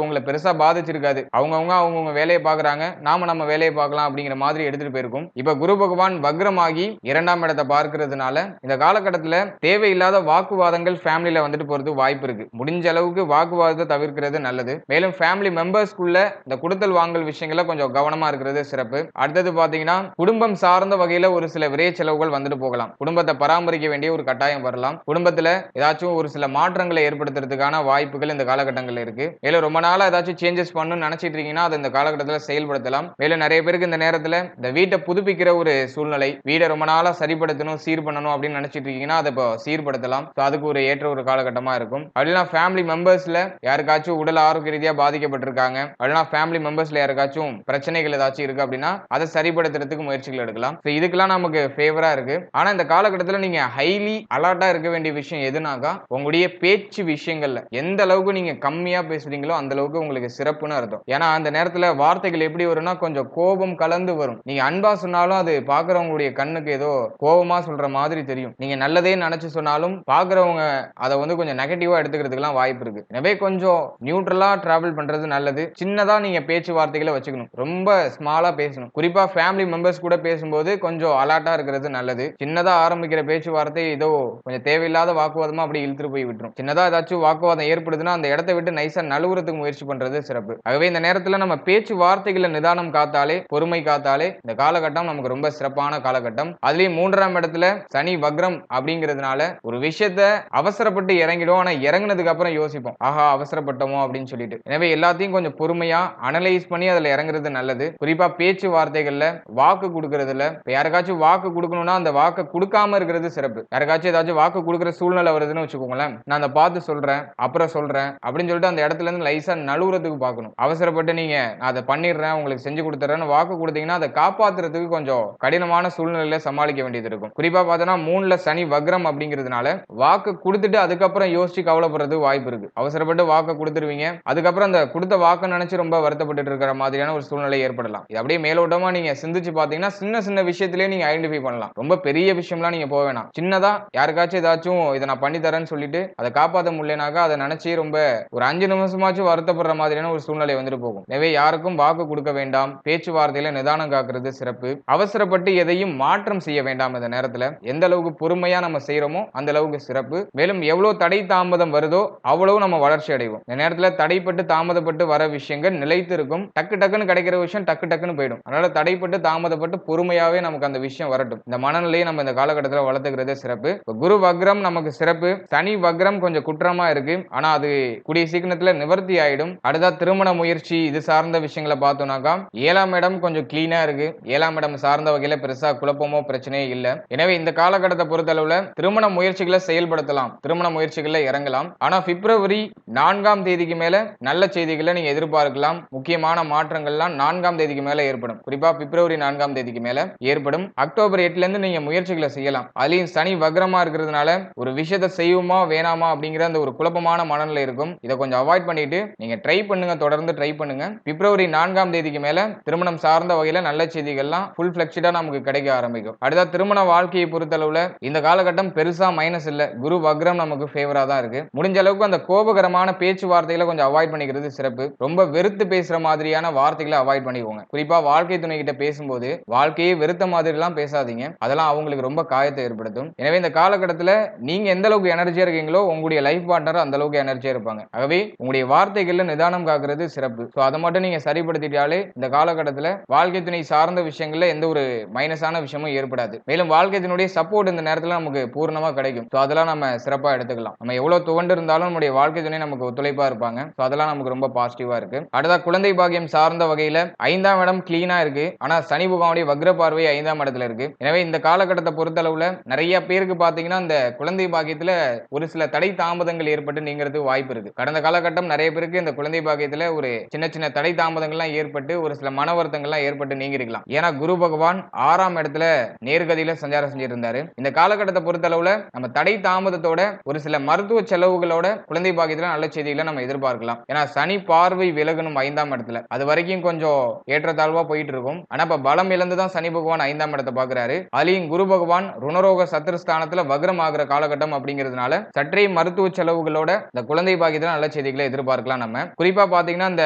உங்களை பெருசா பாதிச்சிருக்காது. அவங்கவுங்க வேலையை பாக்குறாங்க, நாம நம்ம வேலையை பார்க்கலாம் அப்படிங்கிற மாதிரி எடுத்துட்டு போயிருக்கும். இப்ப குரு பகவான் வக்ரமாகி 2ஆம் இடத்தை பார்க்கிறதுனால இந்த காலகட்டத்துல தேவையில்லாத வாக்குவாதங்கள் ஃபேமிலில வந்துட்டு போறது வாய்ப்பு இருக்கு. முடிஞ்ச அளவுக்கு வாக்குவாதத்தை தவிர்க்கிறது நல்லது. மேலும் ஃபேமிலி மெம்பர்ஸ்க்குள்ள இந்த கொடுத்தல் வாங்கல் விஷயங்கள்ல கொஞ்சம் கவனமா இருக்கிறது சிறப்பு. அடுத்தது பாத்தீங்கன்னா குடும்பம் சார்ந்த வகையில ஒரு சில விரை செலவுகள் வந்துட்டு போகலாம். குடும்பத்தை பராமரிக்க வேண்டிய ஒரு கட்டாயம் வரலாம். குடும்பத்துல ஏதாச்சும் ஒரு சில மாற்றங்களை ஏற்படுத்துறதுக்கான வாய்ப்புகள் இந்த காலகட்டங்கள்ல இருக்கு. மேலும் ரொம்ப நாளா ஏதாச்சும் சேஞ்சஸ் பண்ணணும்னு நினைச்சிட்டு இருக்கீங்கன்னா அதை இந்த காலகட்டத்தில் செயல்படுத்தலாம். மேலும் நிறைய பேருக்கு இந்த நேரத்துல இந்த வீட்டை புதுப்பிக்கிற ஒரு சூழ்நிலை, வீடை ரொம்ப நாளா சரிப்படுத்தணும், சீர் பண்ணணும் அப்படின்னு நினைச்சிட்டு இருக்கீங்கன்னா அதை இப்போ சீர்படுத்தலாம். அதுக்கு ஒரு ஏற்ற ஒரு காலகட்டமா இருக்கும். அப்படின்னா ஃபேமிலி மெம்பர்ஸ்ல யாருக்காச்சும் உடல் ஆரோக்கிய ரீதியா பாதிக்கப்பட்டிருக்காங்க, அப்படின்னா ஃபேமிலி மெம்பர்ஸ்ல யாருக்காச்சும் பிரச்சனைகள் ஏதாச்சும் இருக்கு அப்படின்னா அதை சரிப்படுத்துறதுக்கு முயற்சிகள் எடுக்கலாம். இதுக்கெல்லாம் நமக்கு ஃபேவரா இருக்கு. ஆனா இந்த காலகட்டத்தில் நீங்க ஹைலி அலர்ட்டா இருக்க வேண்டிய விஷயம் எதுனாக்கா உங்களுடைய பேச்சு விஷயங்கள்ல எந்த அளவுக்கு நீங்க கம்மியா பேசுறீங்களோ அந்த அளவுக்கு உங்களுக்கு சிறப்புன்னு அர்த்தம். ஏன்னா அந்த நேரத்துல வார்த்தைகள் எப்படி வரும்னா கொஞ்சம் கோபம் கலந்து வரும். நீங்க அன்பா சொன்னாலும் அது பாக்குறவங்களுடைய கண்ணுக்கு ஏதோ கோபமா சொல்ற மாதிரி தெரியும். நீங்க நல்லதே நினைச்சு சொன்னாலும் பாக்குறவங்க அதை வந்து கொஞ்சம் நெகட்டிவா எடுத்துக்கிறதுக்கு வாய்ப்பு இருக்கு. எனவே கொஞ்சம் நியூட்ரலா டிராவல் பண்றது நல்லது. சின்னதா நீங்க பேச்சுவார்த்தைகளை வச்சுக்கணும். ரொம்ப ஸ்மாலா பேசணும். குறிப்பா ஃபேமிலி மெம்பர்ஸ் கூட பேசும்போது கொஞ்சம் அலர்ட்டா இருக்கிறது நல்லது. சின்னதா ஆரம்பிக்கிற பேச்சுவார்த்தை ஏதோ கொஞ்சம் தேவையில்லாத வாக்குவாதமா அப்படி இழுத்துட்டு போய் விட்டுரும். சின்னதா ஏதாச்சும் வாக்குவாதம் ஏற்படுதுன்னா அந்த இடத்தை விட்டு நைசா நழுவுறதுக்கு முயற்சி பண்றது சிறப்பு. ஆகவே இந்த நேரத்துல நம்ம பேச்சு வார்த்தைகளை நிதானம் காத்தாலே, பொறுமை காத்தாலே இந்த காலகட்டம் நமக்கு ரொம்ப சிறப்பான காலகட்டம். அதுலயும் 3ஆம் இடத்துல சனி வக்ரம் அப்படிங்கிறதுனால ஒரு விஷயத்த அவசரப்பட்டு இறங்கிடும். ஆனா இறங்குனதுக்கு அப்புறம் யோசிப்போம், ஆஹா அவசரப்பட்டோமோ அப்படின்னு சொல்லிட்டு. எனவே எல்லாத்தையும் கொஞ்சம் பொறுமையா அனலைஸ் பண்ணி அதுல இறங்குறது நல்லது. குறிப்பா பேச்சு வார்த்தைகள்ல வாக்கு கொடுக்கறதுல யாருக்காச்சும் வாக்கு கொடுக்கணும்னா அந்த வாக்கு கொடுக்காம இருக்கிறது சிறப்பு. யாருக்காச்சும் ஏதாச்சும் வாக்கு கொடுக்குற சூழ்நிலை வருதுன்னு வச்சுக்கோங்களேன், நான் அதை பார்த்து சொல்றேன் அப்புறம் சொல்றேன் அப்படின்னு சொல்லிட்டு அந்த இடத்துல இருந்து லைசா நழுவுறதுக்கு பார்க்கணும். அவசரப்பட்டு நீங்க நான் அதை பண்ணிடுறேன் உங்களுக்கு செஞ்சு கொடுத்துறேன்னு வாக்கு கொடுத்தீங்கன்னா அதை காப்பாத்துறதுக்கு கொஞ்சம் கடினமான சூழ்நிலையில சமாளிக்க வேண்டியது இருக்கும். குறிப்பா பார்த்தோன்னா 3ல சனி வக்ரம் அப்படிங்கிறதுனால வாக்கு கொடுத்துட்டு அதுக்கப்புறம் யோசிச்சு கவலைப்படுறது வாய்ப்பு இருக்கு. அவசரப்பட்டு வாக்கு கொடுத்துருவீங்க, அதுக்கப்புறம் அந்த கொடுத்த வாக்கு நினைச்சு ரொம்ப வருத்தப்பட்டு இருக்கிற மாதிரியான ஒரு சூழ்நிலை ஏற்படலாம். இது அப்படியே மேலோட்டமா நீங்க சிந்திச்சு பார்த்தீங்கன்னா சின்ன சின்ன விஷயத்திலேயே நீங்க ஐடென்டிஃபை பண்ணலாம். ரொம்ப பெரிய விஷயம்லாம் நீங்க போக வேணாம். சின்னதா யாருக்காச்சும் ஏதாச்சும் இதை நான் பண்ணி தரேன்னு சொல்லிட்டு அதை காப்பாற்ற முடியலனாக்கா அதை நினைச்சு ரொம்ப ஒரு 5 நிமிஷமாச்சும் வருத்தப்படுற மாதிரியான ஒரு சூழ்நிலை வந்துட்டு போகும். எனவே யாருக்கும் வாக்கு கொடுக்க வேண்டாம். பேச்சுவார்த்தையில நிதானம் காக்கிறது சிறப்பு. அவசரப்பட்டு எதையும் மாற்றம் செய்ய வேண்டாம். இந்த நேரத்துல எந்த அளவுக்கு பொறுமையா நம்ம செய்யறோமோ அந்த அளவுக்கு சிறப்பு. மேலும் எவ்வளவு தடை தாமதம் வருதோ அவ்வளவு நம்ம வளர்ச்சி அடைவோம். இந்த நேரத்துல தடைப்பட்டு தாமதப்பட்டு வர விஷயங்கள் நிலைத்து இருக்கும். டக்கு டக்குன்னு கிடைக்கிற விஷயம் டக்கு டக்குன்னு போயிடும். அதனால தடைப்பட்டு தாமதப்பட்டு பொறுமையாவே நமக்கு அந்த விஷயம் வரட்டும். இந்த மனநிலையை நம்ம இந்த காலகட்டத்தில் வளர்த்துக்கிறது சிறப்பு. குரு வக்ரம் நமக்கு சிறப்பு. சனி வக்ரம் கொஞ்சம் குற்றமா இருக்கு. ஆனா அது கூடிய சீக்கிரத்துல நிவர்த்தி ஆயிடும். அடுத்த திருமண முயற்சி இது சார்ந்த விஷயங்களை பார்த்தோம்னாக்கா 7ஆம் இடம் கொஞ்சம் கிளீனா இருக்கு. 7ஆம் இடம் சார்ந்த வகையில பெருசா குழப்பமோ பிரச்சனையே இல்ல. எனவே இந்த காலகட்டத்தை பொறுத்தளவுல திருமண முயற்சிகளை செயல்படுத்தலாம், திருமண முயற்சிகளை இறங்கலாம். ஆனா பிப்ரவரி 4ஆம் தேதிக்கு மேல நல்ல செய்திகளை நீங்க எதிர்பார்க்கலாம். முக்கியமான மாற்றங்கள்லாம் 4ஆம் தேதிக்கு மேல ஏற்படும். குறிப்பா பிப்ரவரி 4ஆம் தேதிக்கு மேல ஏற்படும். அக்டோபர் 8ல இருந்து நீங்க முயற்சிகளை செய்யலாம். அதுலயும் சனி வக்ரமா இருக்கிறதுனால ஒரு விஷயத்தை செய்வோமா வேணாமா அப்படிங்கிற அந்த ஒரு குழப்பமான மனநிலை இருக்கும். இதை கொஞ்சம் அவாய்ட் பண்ணிட்டு நீங்க ட்ரை பண்ணுங்க, தொடர்ந்து ட்ரை பண்ணுங்க. பிப்ரவரி 4ஆம் தேதிக்கு மேல திருமணம் சார்ந்த வகையில நல்ல செய்திகள்லாம் ஃபுல் ஃபிளெக்சிடா நமக்கு கிடைக்க ஆரம்பிக்கும். அடுத்த திருமண வாழ்க்கையை பொறுத்தளவுல இந்த காலகட்டம் பெருசா மைனஸ் இல்ல. குரு வக்ரம் நமக்கு ஃபேவரா தான் இருக்கு. முடிஞ்ச அளவுக்கு அந்த கோபகரமான பேச்சுவார்த்தைகளை கொஞ்சம் அவாய்ட் பண்ணிக்கிறது சிறப்பு. ரொம்ப வெறுத்து பேசுற மாதிரியான வார்த்தைகளை அவாய்ட் பண்ணிக்கோங்க. குறிப்பா வாழ்க்கை துணை கிட்ட பேசும்போது வாழ்க்கையை வெறுத்த மாதிரி எல்லாம் பேசாதீங்க. அதெல்லாம் அவங்களுக்கு ரொம்ப காயத்தை ஏற்படுத்தும். எனவே இந்த காலகட்டத்தில் நீங்க எந்த அளவுக்கு எனர்ஜியா இருக்கீங்களோ உங்களுடைய லைஃப் பார்ட்னர் அந்த அளவுக்கு எனர்ஜியா இருப்பாங்க. ஆகவே உங்களுடைய வார்த்தைகள்ல நிதானம் காக்கிறது சிறப்பு. அதை மட்டும் நீங்க சரிப்படுத்திட்டாலே இந்த காலகட்டத்தில் வாழ்க்கை துணை சார்ந்த விஷயங்கள்ல எந்த ஒரு மைனஸான விஷயமும் ஏற்படாது. மேலும் வாழ்க்கை துணையுடைய சப்போர்ட் இந்த நேரத்தில் நமக்கு பூர்ணமா கிடைக்கும். அதெல்லாம் நம்ம சிறப்பா எடுத்துக்கலாம். நம்ம எவ்வளவு துவண்டு இருந்தாலும் நம்முடைய வாழ்க்கை துணை நமக்கு ஒத்துழைப்பா இருப்பாங்க. அதெல்லாம் நமக்கு ரொம்ப பாசிட்டிவா இருக்கு. அடுத்த குழந்தை பாக்கியம் சார்ந்த வகையில 5ஆம் இடம் கிளீனா இருக்கு. ஆனா சனி பகவானுடைய வக்ர பார்வை 5ஆம் இடத்துல இருக்கு. எனவே இந்த காலகட்டத்தை பொறுத்தளவுல நிறைய பேருக்கு பாத்தீங்கன்னா இந்த குழந்தை பாக்கியத்துல ஒரு சில தடை தாமதங்கள் ஏற்பட்டு நீங்கிறதுக்கு வாய்ப்பு இருக்கு. கடந்த காலகட்டம் நிறைய பேருக்கு இந்த குழந்தை பாக்கியத்துல ஒரு சின்ன சின்ன தடை தாமதங்கள்லாம் ஏற்பட்டு ஒரு சில மன வருத்தங்கள்லாம் ஏற்பட்டு நீங்கி இருக்கலாம். ஏன்னா குரு பகவான் 6ஆம் இடத்துல நேர்கதியில சஞ்சாரம் செஞ்சிட்டு இருந்தாரு. இந்த காலகட்டத்தை பொறுத்தளவுல நம்ம தடை தாமதத்தோட ஒரு சில மருத்துவ செலவுகளோட குழந்தை பாக்கியத்துல நல்ல செய்திகளை நம்ம எதிர்பார்க்கலாம். ஏன்னா சனி பார்வை விலகணும் 5ஆம் இடத்துல. அது வரைக்கும் கொஞ்சம் ஏற்றத்தாழ்வா போயிட்டு இருக்கும். ஆனா இப்ப பலம் இழந்துதான் சனி பகவான் 5ஆம் இடத்தை பாக்குறாரு. அதுலயும் குரு பகவான் ருணரோக சத்துருஸ்தானத்துல வக்ரம் ஆகிற காலகட்டம் அப்படிங்கிறதுனால சற்றே மருத்துவ செலவுகளோட இந்த குழந்தை பாக்கியத்துல நல்ல செய்திகளை எதிர்பார்க்கலாம். நம்ம குறிப்பா பாத்தீங்கன்னா இந்த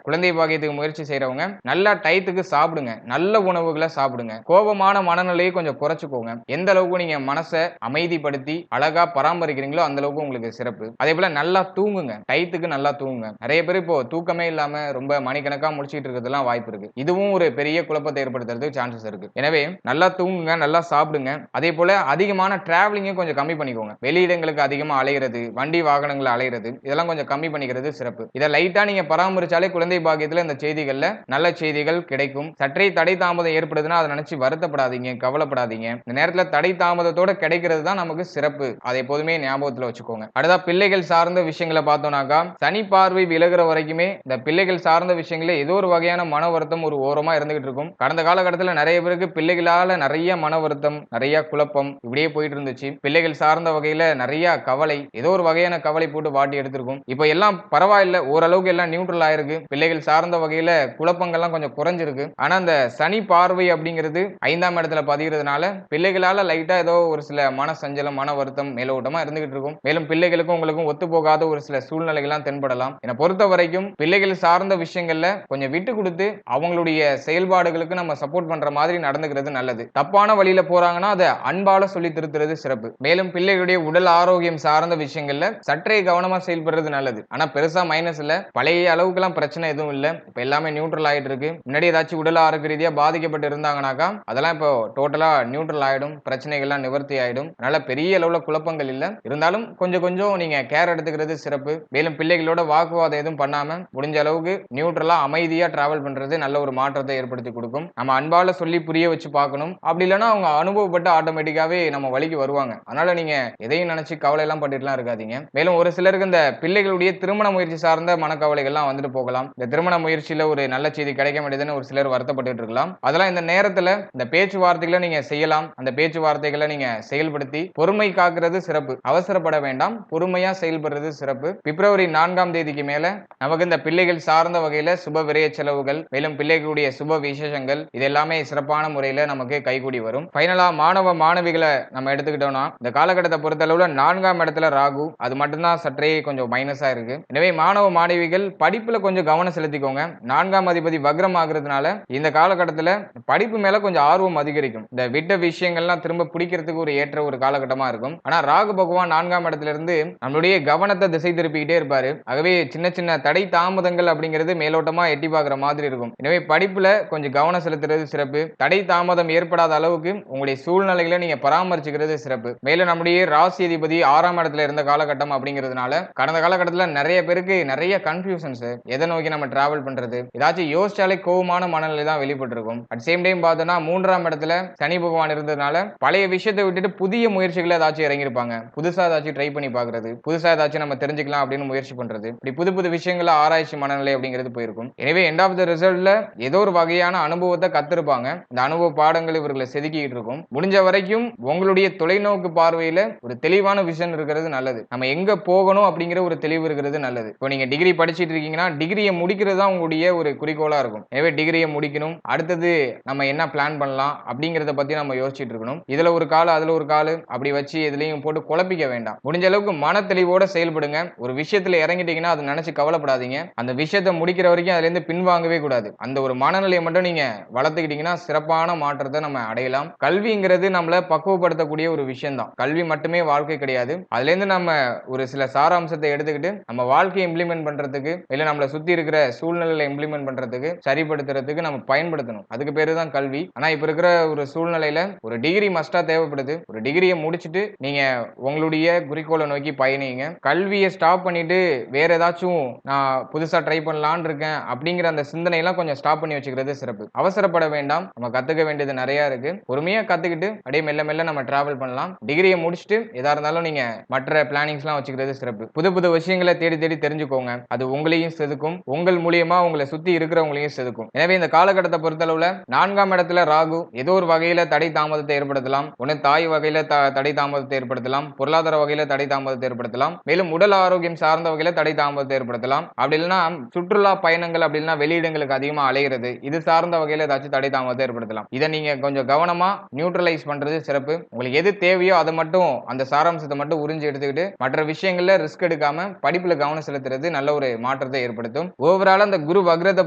குழந்தை பாக்கியத்துக்கு முயற்சி செய்யறவங்க நல்லா டயத்துக்கு சாப்பிடுங்க, நல்ல உணவுகளை சாப்பிடுங்க, கோபமான மனநிலையை கொஞ்சம் குறைச்சுக்கோங்க. எந்த அளவுக்கு நீங்க மனசை அமைதிப்படுத்தி அழகா பராமரிக்கிறீங்களோ அந்த அளவுக்கு உங்களுக்கு சிறப்பு. அதே போல நல்லா தூங்குங்க, டயத்துக்கு நல்லா தூங்குங்க. நிறைய பேர் இப்போ தூக்கமே இல்லாம ரொம்ப மணிக்கணக்கா முடிச்சிட்டு இருக்கிறதுலாம் வாய்ப்பு இருக்கு. இதுவும் ஒரு பெரிய குழப்பத்தை ஏற்படுத்துறதுக்கு சான்சஸ் இருக்கு. எனவே நல்லா தூங்குங்க, நல்லா சாப்பிடுங்க. அதே போல அதிகமான டிராவலிங்கை கொஞ்சம் கம்மி பண்ணிக்கோங்க. வெளியிடங்களுக்கு அதிகமா அலையிறது, வண்டி வாகனங்களை அலையிறது, இதெல்லாம் கொஞ்சம் கம்மி பண்ணிக்கிறது சிறப்பு. இதை லைட்டா நீங்க பராமரிச்சாலே குழந்தை பாக்கியத்துல இந்த செய்திகள்ல நல்ல செய்திகள் கிடைக்கும். சற்றே தடை தாமதம் ஏற்படுதுன்னா அதை நினைச்சு வருத்தப்படாதீங்க, கவலைப்படாதீங்க. இந்த நேரத்துல தடை தாமதத்தோட கிடைக்கிறது தான் நமக்கு சிறப்பு. அதை எப்போதுமே ஞாபகத்துல வச்சுக்கோங்க. அடுத்தா பிள்ளைகள் சார்ந்த விஷயங்களை பார்த்தோம்னாக்கா, சனி பார்வை விலகுற வரைக்குமே இந்த பிள்ளைகள் சார்ந்த விஷயங்களே ஏதோ ஒரு வகையான மன வருத்தம் ஒரு ஓரமா இருந்துகிட்டு இருக்கும். கடந்த காலகட்டத்தில் நிறைய பேருக்கு பிள்ளைகளால நிறைய மன வருத்தம், நிறைய குழப்பம் இப்படியே போயிட்டு இருந்துச்சு. பிள்ளைகள் சார்ந்த வகையில நிறைய கவலை, ஏதோ ஒரு வகையான கவலை போட்டு வாட்டி எடுத்திருக்கும். இப்ப எல்லாம் பரவாயில்ல, ஓரளவுக்கு எல்லாம் நியூட்ரல் ஆயிருக்கு. பிள்ளைகள் சார்ந்த வகையில குழப்பங்கள்லாம் கொஞ்சம் குறைஞ்சிருக்கு. ஆனா அந்த சனி பார்வை அப்படிங்கிறது 5ஆம் இடத்துல பதிகிறதுனால பிள்ளைகளால லைட்டா ஏதோ ஒரு சில மன சஞ்சலம், மன வருத்தம் மேலோட்டமா இருந்துகிட்டு இருக்கும். மேலும் பிள்ளைகளுக்கும் உங்களுக்கும் ஒத்து போகாத ஒரு சில சூழ்நிலைகள்லாம் தென்படலாம். என்னை பொறுத்த வரைக்கும் பிள்ளைகள் சார்ந்த விஷயங்கள்ல கொஞ்சம் விட்டு கொடுத்து அவங்களுடைய செயல்பாடுகளுக்கு நம்ம சப்போர்ட் பண்ற மாதிரி நடந்துக்கிறது நல்லது. தப்பான வழியில போறாங்கன்னா அதை அன்பால சொல்லி திருத்துறது சிறப்பு. மேலும் பிள்ளைகளுடைய உடல் ஆரோக்கியம் சார்ந்த விஷயங்கள்ல சற்றே கவனமா செயல்படுறது நல்லது. ஆனா பெருசா மைனஸ் இல்ல, பழைய அளவுக்குலாம் பிரச்சனை எதுவும் இல்ல. இப்ப எல்லாமே நியூட்ரல் ஆயிட்டு இருக்கு. முன்னாடி ஏதாச்சும் உடல் ஆரோக்கிய ரீதியா பாதிக்கப்பட்டு இருந்தாங்கன்னாக்கா அதெல்லாம் இப்போ டோட்டலா நியூட்ரல் ஆயிடும், பிரச்சனைகள்லாம் நிவர்த்தி ஆயிடும். அதனால பெரிய அளவுல குழப்பங்கள் இல்ல. இருந்தாலும் கொஞ்சம் கொஞ்சம் நீங்க கேர் எடுத்துக்கிறது சிறப்பு. மேலும் பிள்ளைகளோட வாக்குவாதம் எதுவும் பண்ணாம முடிஞ்ச அளவுக்கு நியூட்ரலா அமைதியா டிராவல் பண்றது நல்ல ஒரு மாற்றத்தை ஏற்படுத்தி கொடுக்கும். நம்ம அன்பால சொல்லி புரிய வச்சு பார்க்கணும். அப்படி இல்லைன்னா அவங்க அனுபவப்பட்டு ஆட்டோமேட்டிக்காவே நம்ம வழிக்கு வருவாங்க. அதனால நீங்க எதையும் நினைச்சு கவலை எல்லாம் பட்டுலாம் இருக்காதீங்க. மேலும் ஒரு சிலருக்கு இந்த பிள்ளைகளுடைய திருமண முயற்சி சார்ந்த மனக்கவலைகள்லாம் வந்துட்டு போகலாம். இந்த திருமண முயற்சியில ஒரு நல்ல செய்தி கிடைக்க வேண்டியதுன்னு ஒரு சிலர் வருத்தப்பட்டு இருக்கலாம். அதெல்லாம் இந்த நேரத்துல இந்த பேச்சுவார்த்தைகளை நீங்க செய்யலாம். அந்த பேச்சுவார்த்தைகளை நீங்க செயல்படுத்தி பொறுமை காக்கிறது சிறப்பு. அவசரப்பட வேண்டாம், பொறுமையா செயல்படுறது சிறப்பு. பிப்ரவரி 4ஆம் தேதிக்கு மேல நமக்கு இந்த பிள்ளைகள் சார்ந்த வகையில சுப விரய செலவுகள், மேலும் பிள்ளைகளுடைய சுப விசேஷங்கள் இது எல்லாமே சிறப்பான முறையில நமக்கு கைகூடி வரும். ஃபைனலா மாணவ மாணவிகளை நம்ம எடுத்துக்கிட்டோம்னா இந்த காலகட்டத்தை பொறுத்த அளவுல 4ஆம் இடத்துல ராகு, அது மட்டும்தான் சற்றே கொஞ்சம் மைனஸா இருக்கு. எனவே மாணவ மாணவிகள் படிப்புல கொஞ்சம் கவனம் செலுத்திக்கோங்க. 4ஆம் அதிபதி வக்ரம் ஆகுறதுனால இந்த காலகட்டத்துல படிப்பு மேல கொஞ்சம் ஆர்வம் அதிகரிக்கும். இந்த விட்ட விஷயங்கள்லாம் திரும்ப பிடிக்கிறதுக்கு ஒரு ஏற்ற ஒரு காலகட்டமா இருக்கும். ஆனா ராகு பகவான் 4ஆம் இடத்துல இருந்து நம்மளுடைய கவனத்தை திசை திருப்பிக்கிட்டே இருப்பாரு. ஆகவே சின்ன சின்ன தடை தாமதங்கள் அப்படிங்கிறது மேலோட்டமா எட்டி பார்க்குற மாதிரி இருக்கும். எனவே படிப்புல கொஞ்சம் கவனம் செலுத்துறது சிறப்பு. தடை தாமதம் ஏற்படாத அளவுக்கு உங்களுடைய சூழ்நிலைகளை நீங்க பராமரிச்சுக்கிறது சிறப்பு. மேலும் நம்முடைய ராசி அதிபதி 6ஆம் இடத்துல இருந்த காலகட்டம் அப்படிங்கிறதுனால கடந்த காலகட்டத்தில் நிறைய பேருக்கு நிறைய கன்ஃபியூஷன்ஸ், எதை நோக்கி நம்ம டிராவல் பண்றது, ஏதாச்சும் யோசிச்சாலே கோவமான மனநிலை தான் வெளிப்பட்டு இருக்கும். அட் சேம் டைம் பார்த்தோம்னா 3ஆம் இடத்துல சனி பகவான் இருந்ததுனால பழைய விஷயத்தை விட்டுட்டு புதிய முயற்சிகளை ஏதாச்சும் இறங்கியிருப்பாங்க. புதுசா ஏதாச்சும் ட்ரை பண்ணி பார்க்கறது, புதுசா ஏதாச்சும் நம்ம தெரிஞ்சுக்கலாம் அப்படின்னு முயற்சி பண்றது, இப்படி புது புது விஷயங்களை ஆராய்ச்சி மனநிலை அப்படிங்கிறது போயிருக்கும். எனவே எண்ட் ஆஃப் த ரிசல்ட்ல ஏதோ ஒரு வகையான அனுபவத்தை கத்திருப்பாங்க. இந்த அனுபவ பாடங்கள் இவர்களை செதுக்கிட்டு இருக்கும். முடிஞ்ச வரைக்கும் உங்களுடைய தொலைநோக்கு பார்வையில ஒரு தெளிவான விஷன் இருக்கிறது நல்லது. நம்ம எங்க போகணும் அப்படிங்கிற ஒரு தெளிவு இருக்கிறது நல்லது. இப்போ நீங்க டிகிரி படிச்சிட்டு இருக்கீங்கன்னா டிகிரியை முடிக்கிறது தான் உங்களுடைய ஒரு குறிக்கோளா இருக்கும். எனவே டிகிரியை முடிக்கணும், அடுத்தது நம்ம என்ன பிளான் பண்ணலாம் அப்படிங்கறத பத்தி நம்ம யோசிச்சுட்டு இருக்கணும். இதுல ஒரு கால் அதுல ஒரு கால் அப்படி வச்சு எதுலையும் போட்டு குழப்பிக்க வேண்டாம். முடிஞ்ச அளவுக்கு மன தெளிவோட செயல்படுங்க. ஒரு விஷயத்துல இறங்கிட்டீங்கன்னா அதை நினைச்சு கவலைப்படாதீங்க. அந்த விஷயத்தை முடிக்கிற வரைக்கும் அதுல இருந்து பின்வாங்கவே கூடாது. அந்த ஒரு மனநிலையை மட்டும் நீங்க வளர்த்துக்கிட்டீங்கன்னா சிறப்பான மாற்றத்தை நம்ம அடையலாம். கல்விங்கிறது நம்மள பக்குவப்படுத்தக்கூடிய ஒரு விஷயம் தான். கல்வி மட்டுமே வாழ்க்கை கிடையாது. அதுல இருந்து நம்ம ஒரு சில சாராம்சத்தை எடுத்துக்கிட்டு நம்ம வாழ்க்கையை இம்ப்ளிமெண்ட் பண்றதுக்கு, இல்ல நம்மளை சுத்தி இருக்கிற சூழ்நிலையில இம்ப்ளிமெண்ட் பண்றதுக்கு, சரிப்படுத்துறதுக்கு நம்ம பயன்படுத்தணும். அதுக்கு பேரு தான் கல்வி. ஆனா இப்ப இருக்கிற ஒரு சூழ்நிலையில ஒரு டிகிரி மஸ்டா தேவைப்படுது. ஒரு டிகிரியை முடிச்சுட்டு நீங்க உங்களுடைய குறிக்கோளை நோக்கி பயணிங்க. கல்வியை ஸ்டாப் பண்ணிட்டு வேற ஏதாச்சும் நான் புதுசா ட்ரை பண்ணலான்னு இருக்கேன் அப்படிங்கிற அந்த சிந்தனை எல்லாம் கொஞ்சம் ஸ்டாப் பண்ணி வச்சுக்கிறது சிறப்பு. அவசரப்பட வேண்டாம். நம்ம கத்துக்க வேண்டியது நிறைய இருக்கு. பொறுமையா கத்துக்கிட்டு அப்படியே மெல்ல மெல்ல நம்ம டிராவல் பண்ணலாம். டிகிரியை முடிச்சுட்டு எதா இருந்தாலும் நீங்க மற்ற பிளானிங்ஸ் எல்லாம் வச்சுக்கிறது சிறப்பு. புது புது விஷயங்களை தேடி தேடி தெரிஞ்சுக்கோங்க. அது உங்களையும் செதுக்கும், உங்கள் மூலியமா உங்களை சுத்தி இருக்கிறவங்களையும் செதுக்கும். எனவே இந்த காலகட்டத்தை பொறுத்தளவுல 4ஆம் இடத்துல ராகு ஏதோ ஒரு வகையில தடை தாமதத்தை ஏற்படுத்தலாம். ஒன்னு தாய் வகையில தடை தாமதத்தை ஏற்படுத்தலாம், பொருளாதார வகையில தடை தாமதத்தை ஏற்படுத்தலாம், மேலும் உடல் ஆரோக்கியம் சார்ந்த வகையில தடை தாமதத்தை ஏற்படுத்தலாம். அப்படி இல்லைன்னா சுற்றுலா பயணங்கள், அப்படி இல்லைன்னா வெளியிடங்களுக்கு அதிகமா அலைகிறது, இது சார்ந்த வகையில ஏதாச்சும் தடை தாமதத்தை ஏற்படுத்தலாம். இதை நீங்க கொஞ்சம் கவனமா நியூட்ரலைஸ் பண்றது சிறப்பு. உங்களுக்கு எது தேவையோ அதை மட்டும், அந்த சாராம்சத்தை மட்டும் உறிஞ்சி எடுத்துக்கிட்டு மற்ற விஷயங்கள்ல ரிஸ்க் எடுக்காம படிப்புல கவனம் செலுத்துறது நல்ல ஒரு மாற்றத்தை ஏற்படுத்தும். இருந்தாலும் ஓவரால் அந்த குரு வக்ரத்தை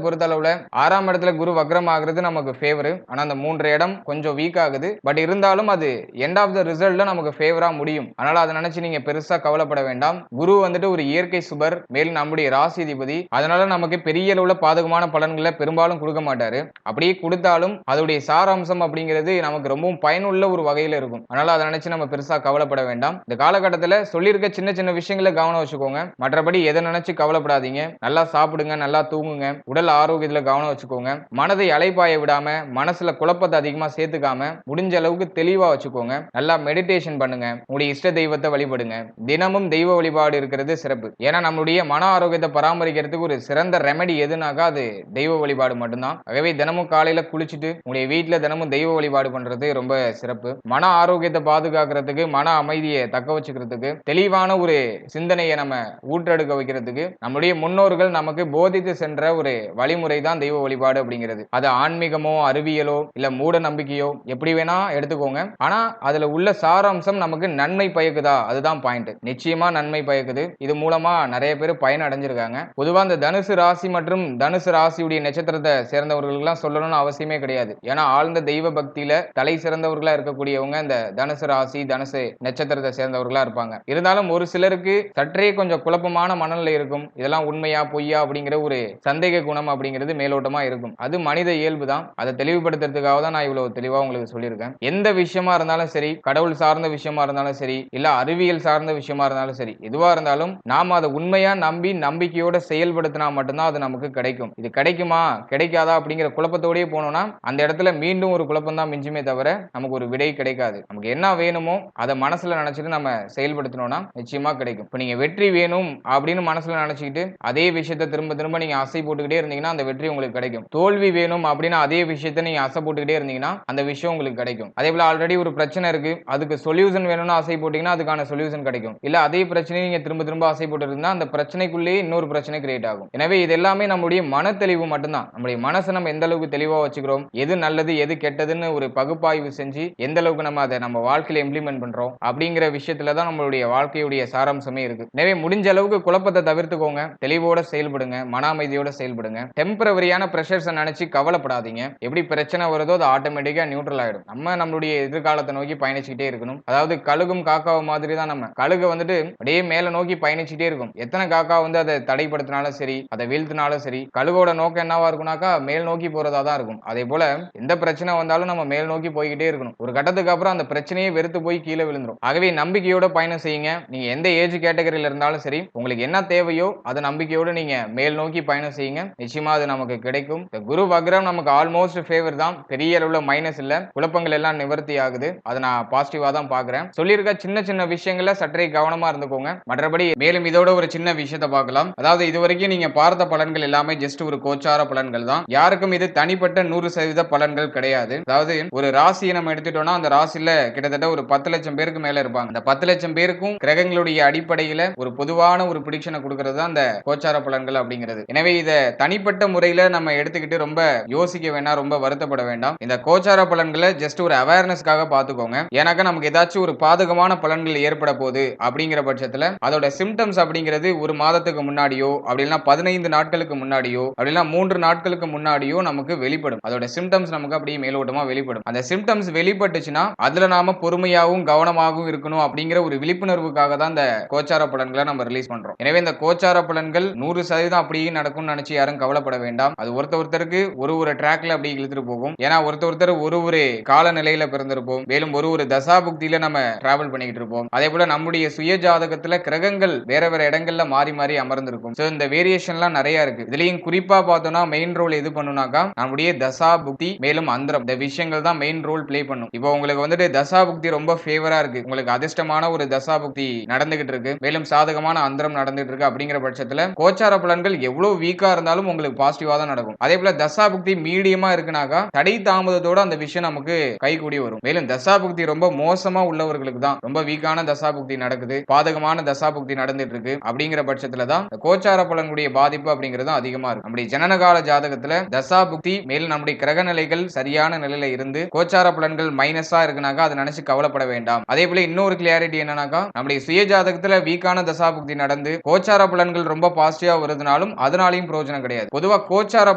பொறுத்த அளவுல 6ஆம் இடத்துல குரு வக்ரம் ஆகுறது நமக்கு ஃபேவர். ஆனா அந்த 3 இடம் கொஞ்சம் வீக் ஆகுது. பட் இருந்தாலும் அது எண்ட் ஆஃப் த ரிசல்ட்ல நமக்கு ஃபேவரா முடியும். அதனால அதை நினைச்சு நீங்க பெருசா கவலைப்பட வேண்டாம். குரு வந்துட்டு ஒரு இயற்கை சுபர், மேலும் நம்முடைய ராசிதிபதி. அதனால நமக்கு பெரிய அளவுல பாதகமான பலன்களை பெரும்பாலும் கொடுக்க மாட்டாரு. அப்படியே கொடுத்தாலும் அதோடைய சாராம்சம் அப்படிங்கிறது நமக்கு ரொம்பவும் பயனுள்ள ஒரு வகையில இருக்கும். அதனால அதை நினைச்சு நம்ம பெருசா கவலைப்பட வேண்டாம். இந்த காலகட்டத்தில் சொல்லியிருக்க சின்ன சின்ன விஷயங்களை கவனம் வச்சுக்கோங்க. மற்றபடி எதை நினைச்சு கவலைப்படாதீங்க. நல்லா சாப்பிடுங்க, நல்லா தூங்குங்க, உடல் ஆரோக்கியத்துல கவனம் வச்சுக்கோங்க. மனதை அலைப்பாய விடாம, மனசுல குழப்பத்தை அதிகமா சேர்த்துக்காம முடிஞ்ச அளவுக்கு தெளிவா வச்சுக்கோங்க. நல்லா மெடிடேஷன் பண்ணுங்க. உங்களுடைய இஷ்ட தெய்வத்தை வழிபடுங்க. தினமும் தெய்வ வழிபாடு இருக்கிறது சிறப்பு. ஏன்னா நம்மளுடைய மன ஆரோக்கியத்தை பராமரிக்கிறதுக்கு ஒரு சிறந்த ரெமெடி எதுனாக்கா அது தெய்வ வழிபாடு மட்டும்தான். ஆகவே தினமும் காலையில குளிச்சுட்டு உங்களுடைய வீட்டுல தினமும் தெய்வ வழிபாடு பண்றது ரொம்ப சிறப்பு. மன ஆரோக்கியத்தை பாதுகாக்கிறதுக்கு, மன அமைதியை தக்க வச்சுக்கிறதுக்கு, தெளிவான ஒரு சிந்தனையை நம்ம ஊற்றெடுக்க வைக்கிறதுக்கு நம்முடைய முன்னோர்கள் நமக்கு போதித்து சென்ற ஒரு வழிமுறை தான் தெய்வ வழிபாடு அப்படிங்கிறது. அது ஆன்மீகமோ, அறிவியலோ, இல்ல மூட நம்பிக்கையோ எப்படி வேணா எடுத்துக்கோங்க. ஆனா அதுல உள்ள சாராம்சம் நமக்கு நன்மை பயக்குதா, அதுதான் பாயிண்ட். நிச்சயமா நன்மை பயக்குது. இது மூலமா நிறைய பேர் பயன் அடைஞ்சிருக்காங்க. பொதுவா இந்த தனுசு ராசி மற்றும் தனுசு ராசியுடைய நட்சத்திரத்தை சேர்ந்தவர்களுக்கு எல்லாம் சொல்லணும்னு அவசியமே கிடையாது. ஏன்னா ஆழ்ந்த தெய்வ பக்தியில தலை சிறந்தவர்களா இருக்கக்கூடியவங்க இந்த தனுசு ராசி, தனுசு நட்சத்திரத்தை சேர்ந்தவர்களா இருப்பாங்க. இருந்தாலும் ஒரு சிலருக்கு சற்றே கொஞ்சம் குழப்பமான மனநிலை இருக்கும். இதெல்லாம் உண்மையா பொய்யா அப்படிங்கிற ஒரு சந்தேக குணம் அப்படிங்கிறது மேலோட்டமா இருக்கும். அது மனித இயல்பு தான். அதை தெளிவுபடுத்துறதுக்காக தான் நான் இவ்வளவு தெளிவா உங்களுக்கு சொல்லியிருக்கேன். எந்த விஷயமா இருந்தாலும் சரி, கடவுள் சார்ந்த விஷயமா இருந்தாலும் சரி, இல்ல அறிவியல் சார்ந்த விஷயமா இருந்தாலும் சரி, எதுவா இருந்தாலும் நாம அதை உண்மையா நம்பி நம்பிக்கையோட செயல்படுத்தினா மட்டும்தான் அது நமக்கு கிடைக்கும். இது கிடைக்குமா கிடைக்காதா அப்படிங்கிற குழப்பத்தோடயே போனோம்னா அந்த இடத்துல மீண்டும் ஒரு குழப்பம் தான் மிஞ்சுமே தவிர நமக்கு ஒரு விடை கிடைக்காது. நமக்கு என்ன வேணுமோ அதை மனசுல நினைச்சிட்டு நம்ம செயல்படுத்தினோம்னா நிச்சயமா கிடைக்கும். இப்ப நீங்க வெற்றி வேணும் அப்படின்னு மனசுல நினைச்சுக்கிட்டு அதே விஷயத்தை திரும்ப திரும்ப நீங்க ஆசை போட்டுக்கிட்டே இருந்தீங்கன்னா அந்த வெற்றி உங்களுக்கு கிடைக்கும். தோல்வி வேணும் அப்படின்னு அதே விஷயத்தை நீங்க ஆசை போட்டுக்கிட்டே இருந்தீங்கன்னா அந்த விஷயம் உங்களுக்கு கிடைக்கும். அதே போல ஆல்ரெடி ஒரு பிரச்சனை இருக்கு, அதுக்கு சொல்யூஷன் வேணும்னு ஆசை போட்டீங்கன்னா அதுக்கான சொல்யூஷன் கிடைக்கும். இல்ல அதே பிரச்சனையை நீங்க திரும்ப திரும்ப ஆசை போட்டு இருந்தா அந்த பிரச்சனைக்குள்ளேயே இன்னொரு பிரச்சனை கிரியேட் ஆகும். எனவே இது எல்லாமே நம்முடைய மன தெளிவு மட்டும்தான். நம்முடைய மனசை நம்ம எந்த அளவுக்கு தெளிவா வச்சுக்கிறோம், எது நல்லது எது கெட்டதுன்னு ஒரு பகுப்பாய்வு செஞ்சு எந்த அளவுக்கு நம்ம அதை நம்ம வாழ்க்கையில இம்ப்ளிமெண்ட் பண்றோம் அப்படிங்கிற விஷயத்துல தான் நம்மளுடைய வாழ்க்கையுடைய சாராம்சமே இருக்கு. எனவே முடிஞ்ச அளவுக்கு குழப்பத்தை தவிர்த்துக்கோங்க, தெளிவோட செயல்படுங்க, மன அமைதியோட செயல்படுங்க. டெம்பரவரியான பிரஷர்ஸை நினைச்சு கவலைப்படாதீங்க. எப்படி பிரச்சனை வருதோ அது ஆட்டோமேட்டிக்கா நியூட்ரல் ஆயிடும். நம்ம நம்மளுடைய எதிர்காலத்தை நோக்கி பயணிச்சுக்கிட்டே இருக்கணும். அதாவது கழுகும் காக்காவும் மாதிரி தான். நம்ம கழுகு வந்துட்டு அப்படியே மேல நோக்கி பயணிச்சுட்டே இருக்கும். எத்தனை காக்கா வந்து அதை தடைப்படுத்தினாலும் சரி, அதை வீழ்த்தினாலும் சரி, கழுகோட நோக்கம் என்னவா இருக்கும்னாக்கா மேல் நோக்கி போறதா தான் இருக்கும். அதே போல எந்த பிரச்சனை வந்தாலும் நம்ம மேல் நோக்கி போய்கிட்டே இருக்கணும். ஒரு கட்டத்துக்கு அப்புறம் அந்த பிரச்சனையே வெறுத்து போய் கீழே விழுந்துரும். ஆகவே நம்பிக்கையோட பயணம் செய்யுங்க. நீங்க எந்த ஏஜ் கேட்டகரியில இருந்தாலும் சரி, உங்களுக்கு என்ன தேவையோ அதை நம்பிக்கையோடு நீங்க மேல் நோக்கி பயணம் செய்யுங்க. நிச்சயமா அது நமக்கு கிடைக்கும். இந்த குரு வக்ரம் நமக்கு ஆல்மோஸ்ட் ஃபேவர் தான். பெரிய அளவுல மைனஸ் இல்ல. குழப்பங்கள் எல்லாம் நிவர்த்தி ஆகுது. அதை நான் பாசிட்டிவா தான் பாக்குறேன். சொல்லியிருக்க சின்ன சின்ன விஷயங்கள்ல சற்றே கவனமா இருந்துக்கோங்க. மற்றபடி மேலும் இதோட ஒரு சின்ன விஷயத்தை பார்க்கலாம். அதாவது இதுவரைக்கும் நீங்க பார்த்த பலன்கள் எல்லாமே ஜஸ்ட் ஒரு கோச்சார பலன்கள் தான். யாருக்கும் இது தனிப்பட்ட 100% பலன்கள் கிடையாது. அதாவது ஒரு ராசியை நம்ம எடுத்துட்டோம்னா அந்த ராசியில கிட்டத்தட்ட ஒரு 10 லட்சம் பேருக்கு மேல இருப்பாங்க. அந்த 10 லட்சம் பேருக்கும் கிரகங்களுடைய அடிப்படையில ஒரு பொதுவான ஒரு பிரிடிக்ஷனை கொடுக்கிறது தான் அந்த கோச்சார பலன்கள் அப்படிங்கிறது. எனவே இதை தனிப்பட்ட முறையில நம்ம எடுத்துக்கிட்டு ரொம்ப யோசிக்க வேண்டாம், ரொம்ப வருத்தப்பட வேண்டாம். இந்த கோச்சார பலன்களை ஜஸ்ட் ஒரு அவேர்னஸ்க்காக பார்த்துக்கோங்க. ஏன்னாக்கா நமக்கு ஏதாச்சும் ஒரு பாதகமான பலன்கள் ஏற்பட போகுது அப்படிங்கிற பட்சத்துல அதோட சிம்டம்ஸ் அப்படிங்கிறது ஒரு மாதத்துக்கு முன்னாடியோ அப்படின்னா 15 நாட்களுக்கு முன்னாடியோ அப்படின்னா 3 நாட்களுக்கு முன்னாடியோ நமக்கு வெளிப்படும். அதோட சிம்டம்ஸ் நமக்கு அப்படியே மேலோட்டமா வெளிப்படும். அந்த சிம்டம்ஸ் வெளிப்பட்டுச்சுன்னா அதுல நாம பொறுமையாகவும் கவனமாகவும் இருக்கணும் அப்படிங்கிற ஒரு விழிப்புணர்வுக்காக தான் இந்த கோச்சார பலன்களை நம்ம ரிலீஸ் பண்றோம். எனவே இந்த கோச்சார பலன்கள் 100% அப்படியே நடக்கும்னு நினைச்சு யாரும் கவலைப்பட வேண்டாம். அது ஒருத்தருக்கு ஒரு ட்ராக்ல அப்படி இழுத்துட்டு போகும். ஏன்னா ஒருத்தர் ஒரு காலநிலையில பிறந்திருப்போம். மேலும் ஒரு தசாபுக்தியில நம்ம டிராவல் பண்ணிக்கிட்டு இருப்போம். அதே போல நம்முடைய சுய ஜாதகத்துல கிரகங்கள் வேற வேற இடங்கள்ல மாறி மாறி அமர்ந்திருக்கும். சோ இந்த வேரியேஷன்லாம் நிறைய இருக்கு. இதுலயும் குறிப்பா பார்த்தோம்னா மெயின் ரோல் எது பண்ணுனாக்கா நம்முடைய தசாபுக்தி மேலும் அந்தரம் இந்த விஷயங்கள் தான் மெயின் ரோல் பிளே பண்ணும். இப்போ உங்களுக்கு வந்துட்டு தசாபுக்தி ரொம்ப ஃபேவரா இருக்கு, உங்களுக்கு அதிர்ஷ்டமான ஒரு தசாபுக்தி நடந்துகிட்டு இருக்கு, மேலும் சாதகமான அந்தரம் நடந்துட்டு இருக்கு அப்படிங்கிற பட்சத்துல கோச்சார பலன்கள் எவ்வளவு வீக்கா இருந்தாலும் உங்களுக்கு பாசிட்டிவா தான் நடக்கும். அதே போல தசாபுக்தி மீடியமா இருக்குனாக்கா தடை தாமதத்தோட அந்த விஷயம் நமக்கு கைகூடி வரும். மேலும் தசாபுக்தி ரொம்ப மோசமா உள்ளவர்களுக்கு தான் ரொம்ப வீக்கான தசாபுக்தி நடக்குது, பாதகமான தசாபுக்தி நடந்துட்டு இருக்கு அப்படிங்கிற பட்சத்துல தான் கோச்சார பலனுடைய பாதிப்பு அப்படிங்கிறது அதிகமா இருக்கும். நம்முடைய ஜனனகால ஜாதகத்துல தசாபுக்தி மேலும் நம்முடைய கிரக நிலைகள் சரியான நிலையில இருந்து கோச்சார பலன்கள் மைனஸா இருக்குனாக்கா அதை நினைச்சு கவலைப்பட வேண்டாம். அதே போல இன்னொரு கிளியாரிட்டி என்னன்னாக்கா நம்முடைய சுய ஜாதகத்துல வீக்கான தசாபுக்தி நடந்து கோச்சார பலன்கள் ரொம்ப பாசிட்டிவா வருதுனாக்கா பண்ணாலும் அதனாலையும் பிரயோஜனம் கிடையாது. பொதுவா கோச்சார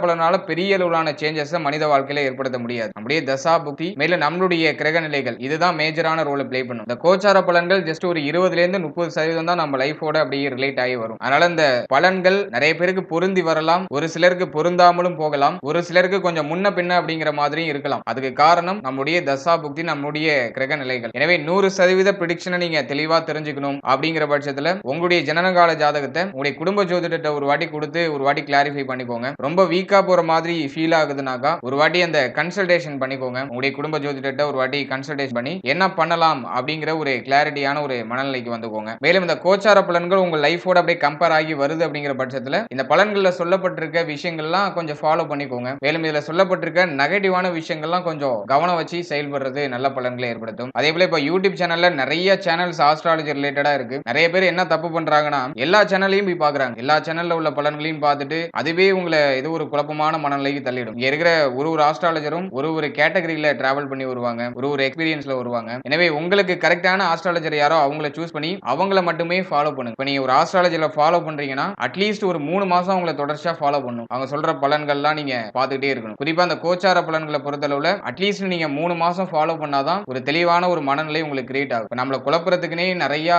பலனால பெரிய அளவிலான சேஞ்சஸ் மனித வாழ்க்கையில ஏற்படுத்த முடியாது. நம்முடைய தசா புக்தி மேல நம்மளுடைய கிரக நிலைகள் இதுதான் மேஜரான ரோல் பிளே பண்ணும். இந்த கோச்சார பலன்கள் ஜஸ்ட் ஒரு 20ல இருந்து 30% தான் நம்ம லைஃபோட அப்படியே ரிலேட் ஆகி வரும். அதனால இந்த பலன்கள் நிறைய பேருக்கு பொருந்தி வரலாம், ஒரு சிலருக்கு பொருந்தாமலும் போகலாம், ஒரு சிலருக்கு கொஞ்சம் முன்ன பின்ன அப்படிங்கிற மாதிரியும் இருக்கலாம். அதுக்கு காரணம் நம்முடைய தசா புக்தி நம்முடைய கிரக நிலைகள். எனவே 100% பிரெடிக்ஷனை நீங்க தெளிவா தெரிஞ்சுக்கணும் அப்படிங்கிற பட்சத்துல உங்களுடைய ஜனனகால ஜாதகத்தை உங்களுடைய குடும்ப ஜோதிடத்தை ஒரு வாட்டி கொடுத்து ஒரு வாட்டி கிளாரிஃபை பண்ணிக்கோங்க. ரொம்ப வீக்கா போற மாதிரி ஃபீல் ஆகுதுனாக்கா ஒரு வாட்டி அந்த கன்சல்டேஷன் பண்ணிக்கோங்க. உங்களுடைய குடும்ப ஜோதிடத்தை ஒரு வாட்டி கன்சல்டேஷன் பண்ணி என்ன பண்ணலாம் அப்படிங்கிற ஒரு கிளாரிட்டியான ஒரு மனநிலைக்கு வந்துக்கோங்க. மேலும் இந்த கோச்சார பலன்கள் உங்க லைஃபோட அப்படியே கம்பேர் ஆகி வருது அப்படிங்கிற பட்சத்துல இந்த பலன்கள்ல சொல்லப்பட்டிருக்க விஷயங்கள்லாம் கொஞ்சம் ஃபாலோ பண்ணிக்கோங்க. மேலும் இதுல சொல்லப்பட்டிருக்க நெகட்டிவான விஷயங்கள்லாம் கொஞ்சம் கவனம் வச்சு செயல்படுறது நல்ல பலன்களை ஏற்படுத்தும். அதே போல இப்ப யூடியூப் சேனல்ல நிறைய சேனல்ஸ் ஆஸ்ட்ராலஜி ரிலேட்டடா இருக்கு. நிறைய பேர் என்ன தப்பு பண்றாங்கன்னா எல்லா சேனல்லையும் போய் பாக்குறாங்க. எல்லா சேனல்ல உள்ள பலன்களையும் பார்த்துட்டு அதுவே உங்களை ஏதோ ஒரு குழப்பமான மனநிலைக்கு தள்ளிடும். இங்க இருக்கிற ஒரு ஆஸ்ட்ராலஜரும் ஒரு கேட்டகரியில டிராவல் பண்ணி வருவாங்க, ஒரு எக்ஸ்பீரியன்ஸ்ல வருவாங்க. எனவே உங்களுக்கு கரெக்டான ஆஸ்ட்ராலஜர் யாரோ அவங்கள சூஸ் பண்ணி அவங்கள மட்டுமே ஃபாலோ பண்ணுங்க. இப்ப நீங்க ஒரு ஆஸ்ட்ராலஜில ஃபாலோ பண்றீங்கன்னா அட்லீஸ்ட் ஒரு 3 மாசம் அவங்கள தொடர்ச்சியா ஃபாலோ பண்ணணும். அவங்க சொல்ற பலன்கள்லாம் நீங்க பார்த்துட்டே இருக்கணும். குறிப்பா அந்த கோச்சார பலன்களை பொறுத்தளவுல அட்லீஸ்ட் நீங்க 3 மாசம் ஃபாலோ பண்ணாதான் ஒரு தெளிவான ஒரு மனநிலை உங்களுக்கு கிரியேட் ஆகும். நம்மள குழப்பறதுக்குனே நிறைய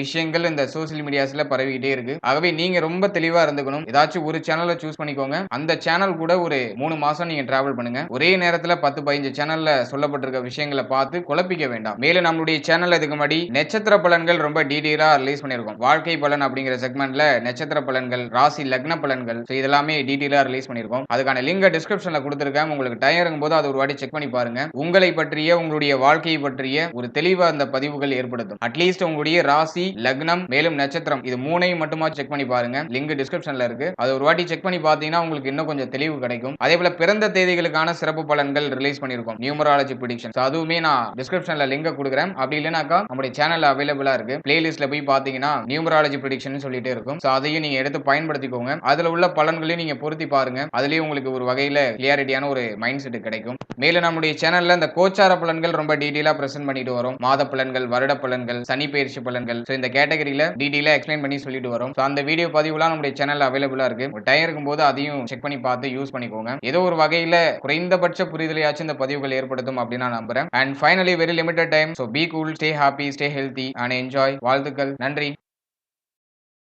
விஷயங்கள் இந்த சோசியல் மீடியாஸ்ல பரவிக்கிட்டே இருக்கு. ஆகவே நீங்க ரொம்ப தெளிவா இருந்துக்கணும். ஏதாச்சும் ஒரு சேனலை சூஸ் பண்ணிக்கோங்க. அந்த சேனல் கூட ஒரு 3 மாசம் நீங்க டிராவல் பண்ணுங்க. ஒரே நேரத்துல 10-15 சேனல்ல சொல்லப்பட்டிருக்க விஷயங்களை பார்த்து குழப்பிக்க வேண்டாம். மேலும் நம்மளுடைய சேனல் இதுக்கு முன்னாடி நட்சத்திர பலன்கள் ரொம்ப டீடைலா ரிலீஸ் பண்ணிருக்கோம். வாழ்க்கை பலன் அப்படிங்கிற செக்மெண்ட்ல நட்சத்திர பலன்கள், ராசி லக்ன பலன்கள் இதெல்லாமே டீடைலா ரிலீஸ் பண்ணிருக்கோம். அதுக்கான லிங்க் டிஸ்கிரிப்ஷன்ல கொடுத்திருக்கேன். உங்களுக்கு டைம் இருக்கும்போது அதை ஒரு வாட்டி செக் பண்ணி பாருங்க. உங்களை பற்றிய உங்களுடைய வாழ்க்கையை பற்றிய ஒரு தெளிவா அந்த பதிவுகள் ஏற்படுத்தும். அட்லீஸ்ட் உங்களுடைய ராசி லக்னம் மேலும் நட்சத்திரம் இது மூணையும் மட்டுமா செக் பண்ணி பாருங்க. லிங்க் டிஸ்கிரிப்ஷன்ல இருக்கு. அது ஒரு வாட்டி செக் பண்ணி பார்த்தீங்கன்னா உங்களுக்கு இன்னும் கொஞ்சம் தெளிவு கிடைக்கும். அதே போல பிறந்த தேதிகளுக்கான சிறப்பு பலன்கள் ரிலீஸ் பண்ணிருக்கோம். நியூமராலஜி பிரெடிக்ஷன் அதுவுமே நான் டிஸ்கிரிப்ஷன்ல லிங்க் கொடுக்குறேன். அப்படி இல்லைனாக்கா நம்முடைய சேனல்ல அவைலபிளா இருக்கு. பிளேலிஸ்ட்ல போய் பாத்தீங்கன்னா நியூமராலஜி பிரெடிக்ஷன் சொல்லிட்டே இருக்கும். அதையும் நீங்க எடுத்து பயன்படுத்திக்கோங்க. அதுல உள்ள பலன்களையும் நீங்க பொருத்தி பாருங்க. அதுலயும் உங்களுக்கு ஒரு வகையில கிளியாரிட்டியான ஒரு மைண்ட் செட் கிடைக்கும். மேலும் நம்முடைய சேனல்ல இந்த கோச்சார பலன்கள் ரொம்ப டீடைலா பிரசன்ட் பண்ணிட்டு வரும். மாத பலன்கள், வருட பலன்கள், சனி பயிற்சி பலன்கள் இந்த கேட்டகரியில டீடைலா எக்ஸ்பிளைன் பண்ணி சொல்லிட்டு வரும். அந்த வீடியோ பதிவுலாம் நம்முடைய சேனல்ல அவைலபிளா இருக்கு. ஒரு டைம் இருக்கும்போது அதையும் செக் பண்ணி பார்த்து யூஸ் பண்ணிக்கோங்க. ஏதோ ஒரு வகையில குறைந்தபட்ச புரிதலையாச்சும் இந்த பதிவுகள் ஏற்படுத்தும் அப்படின்னு நான் நம்புறேன். And finally very limited time. So be cool, stay happy, stay healthy and enjoy. வாழ்த்துக்கள். நன்றி.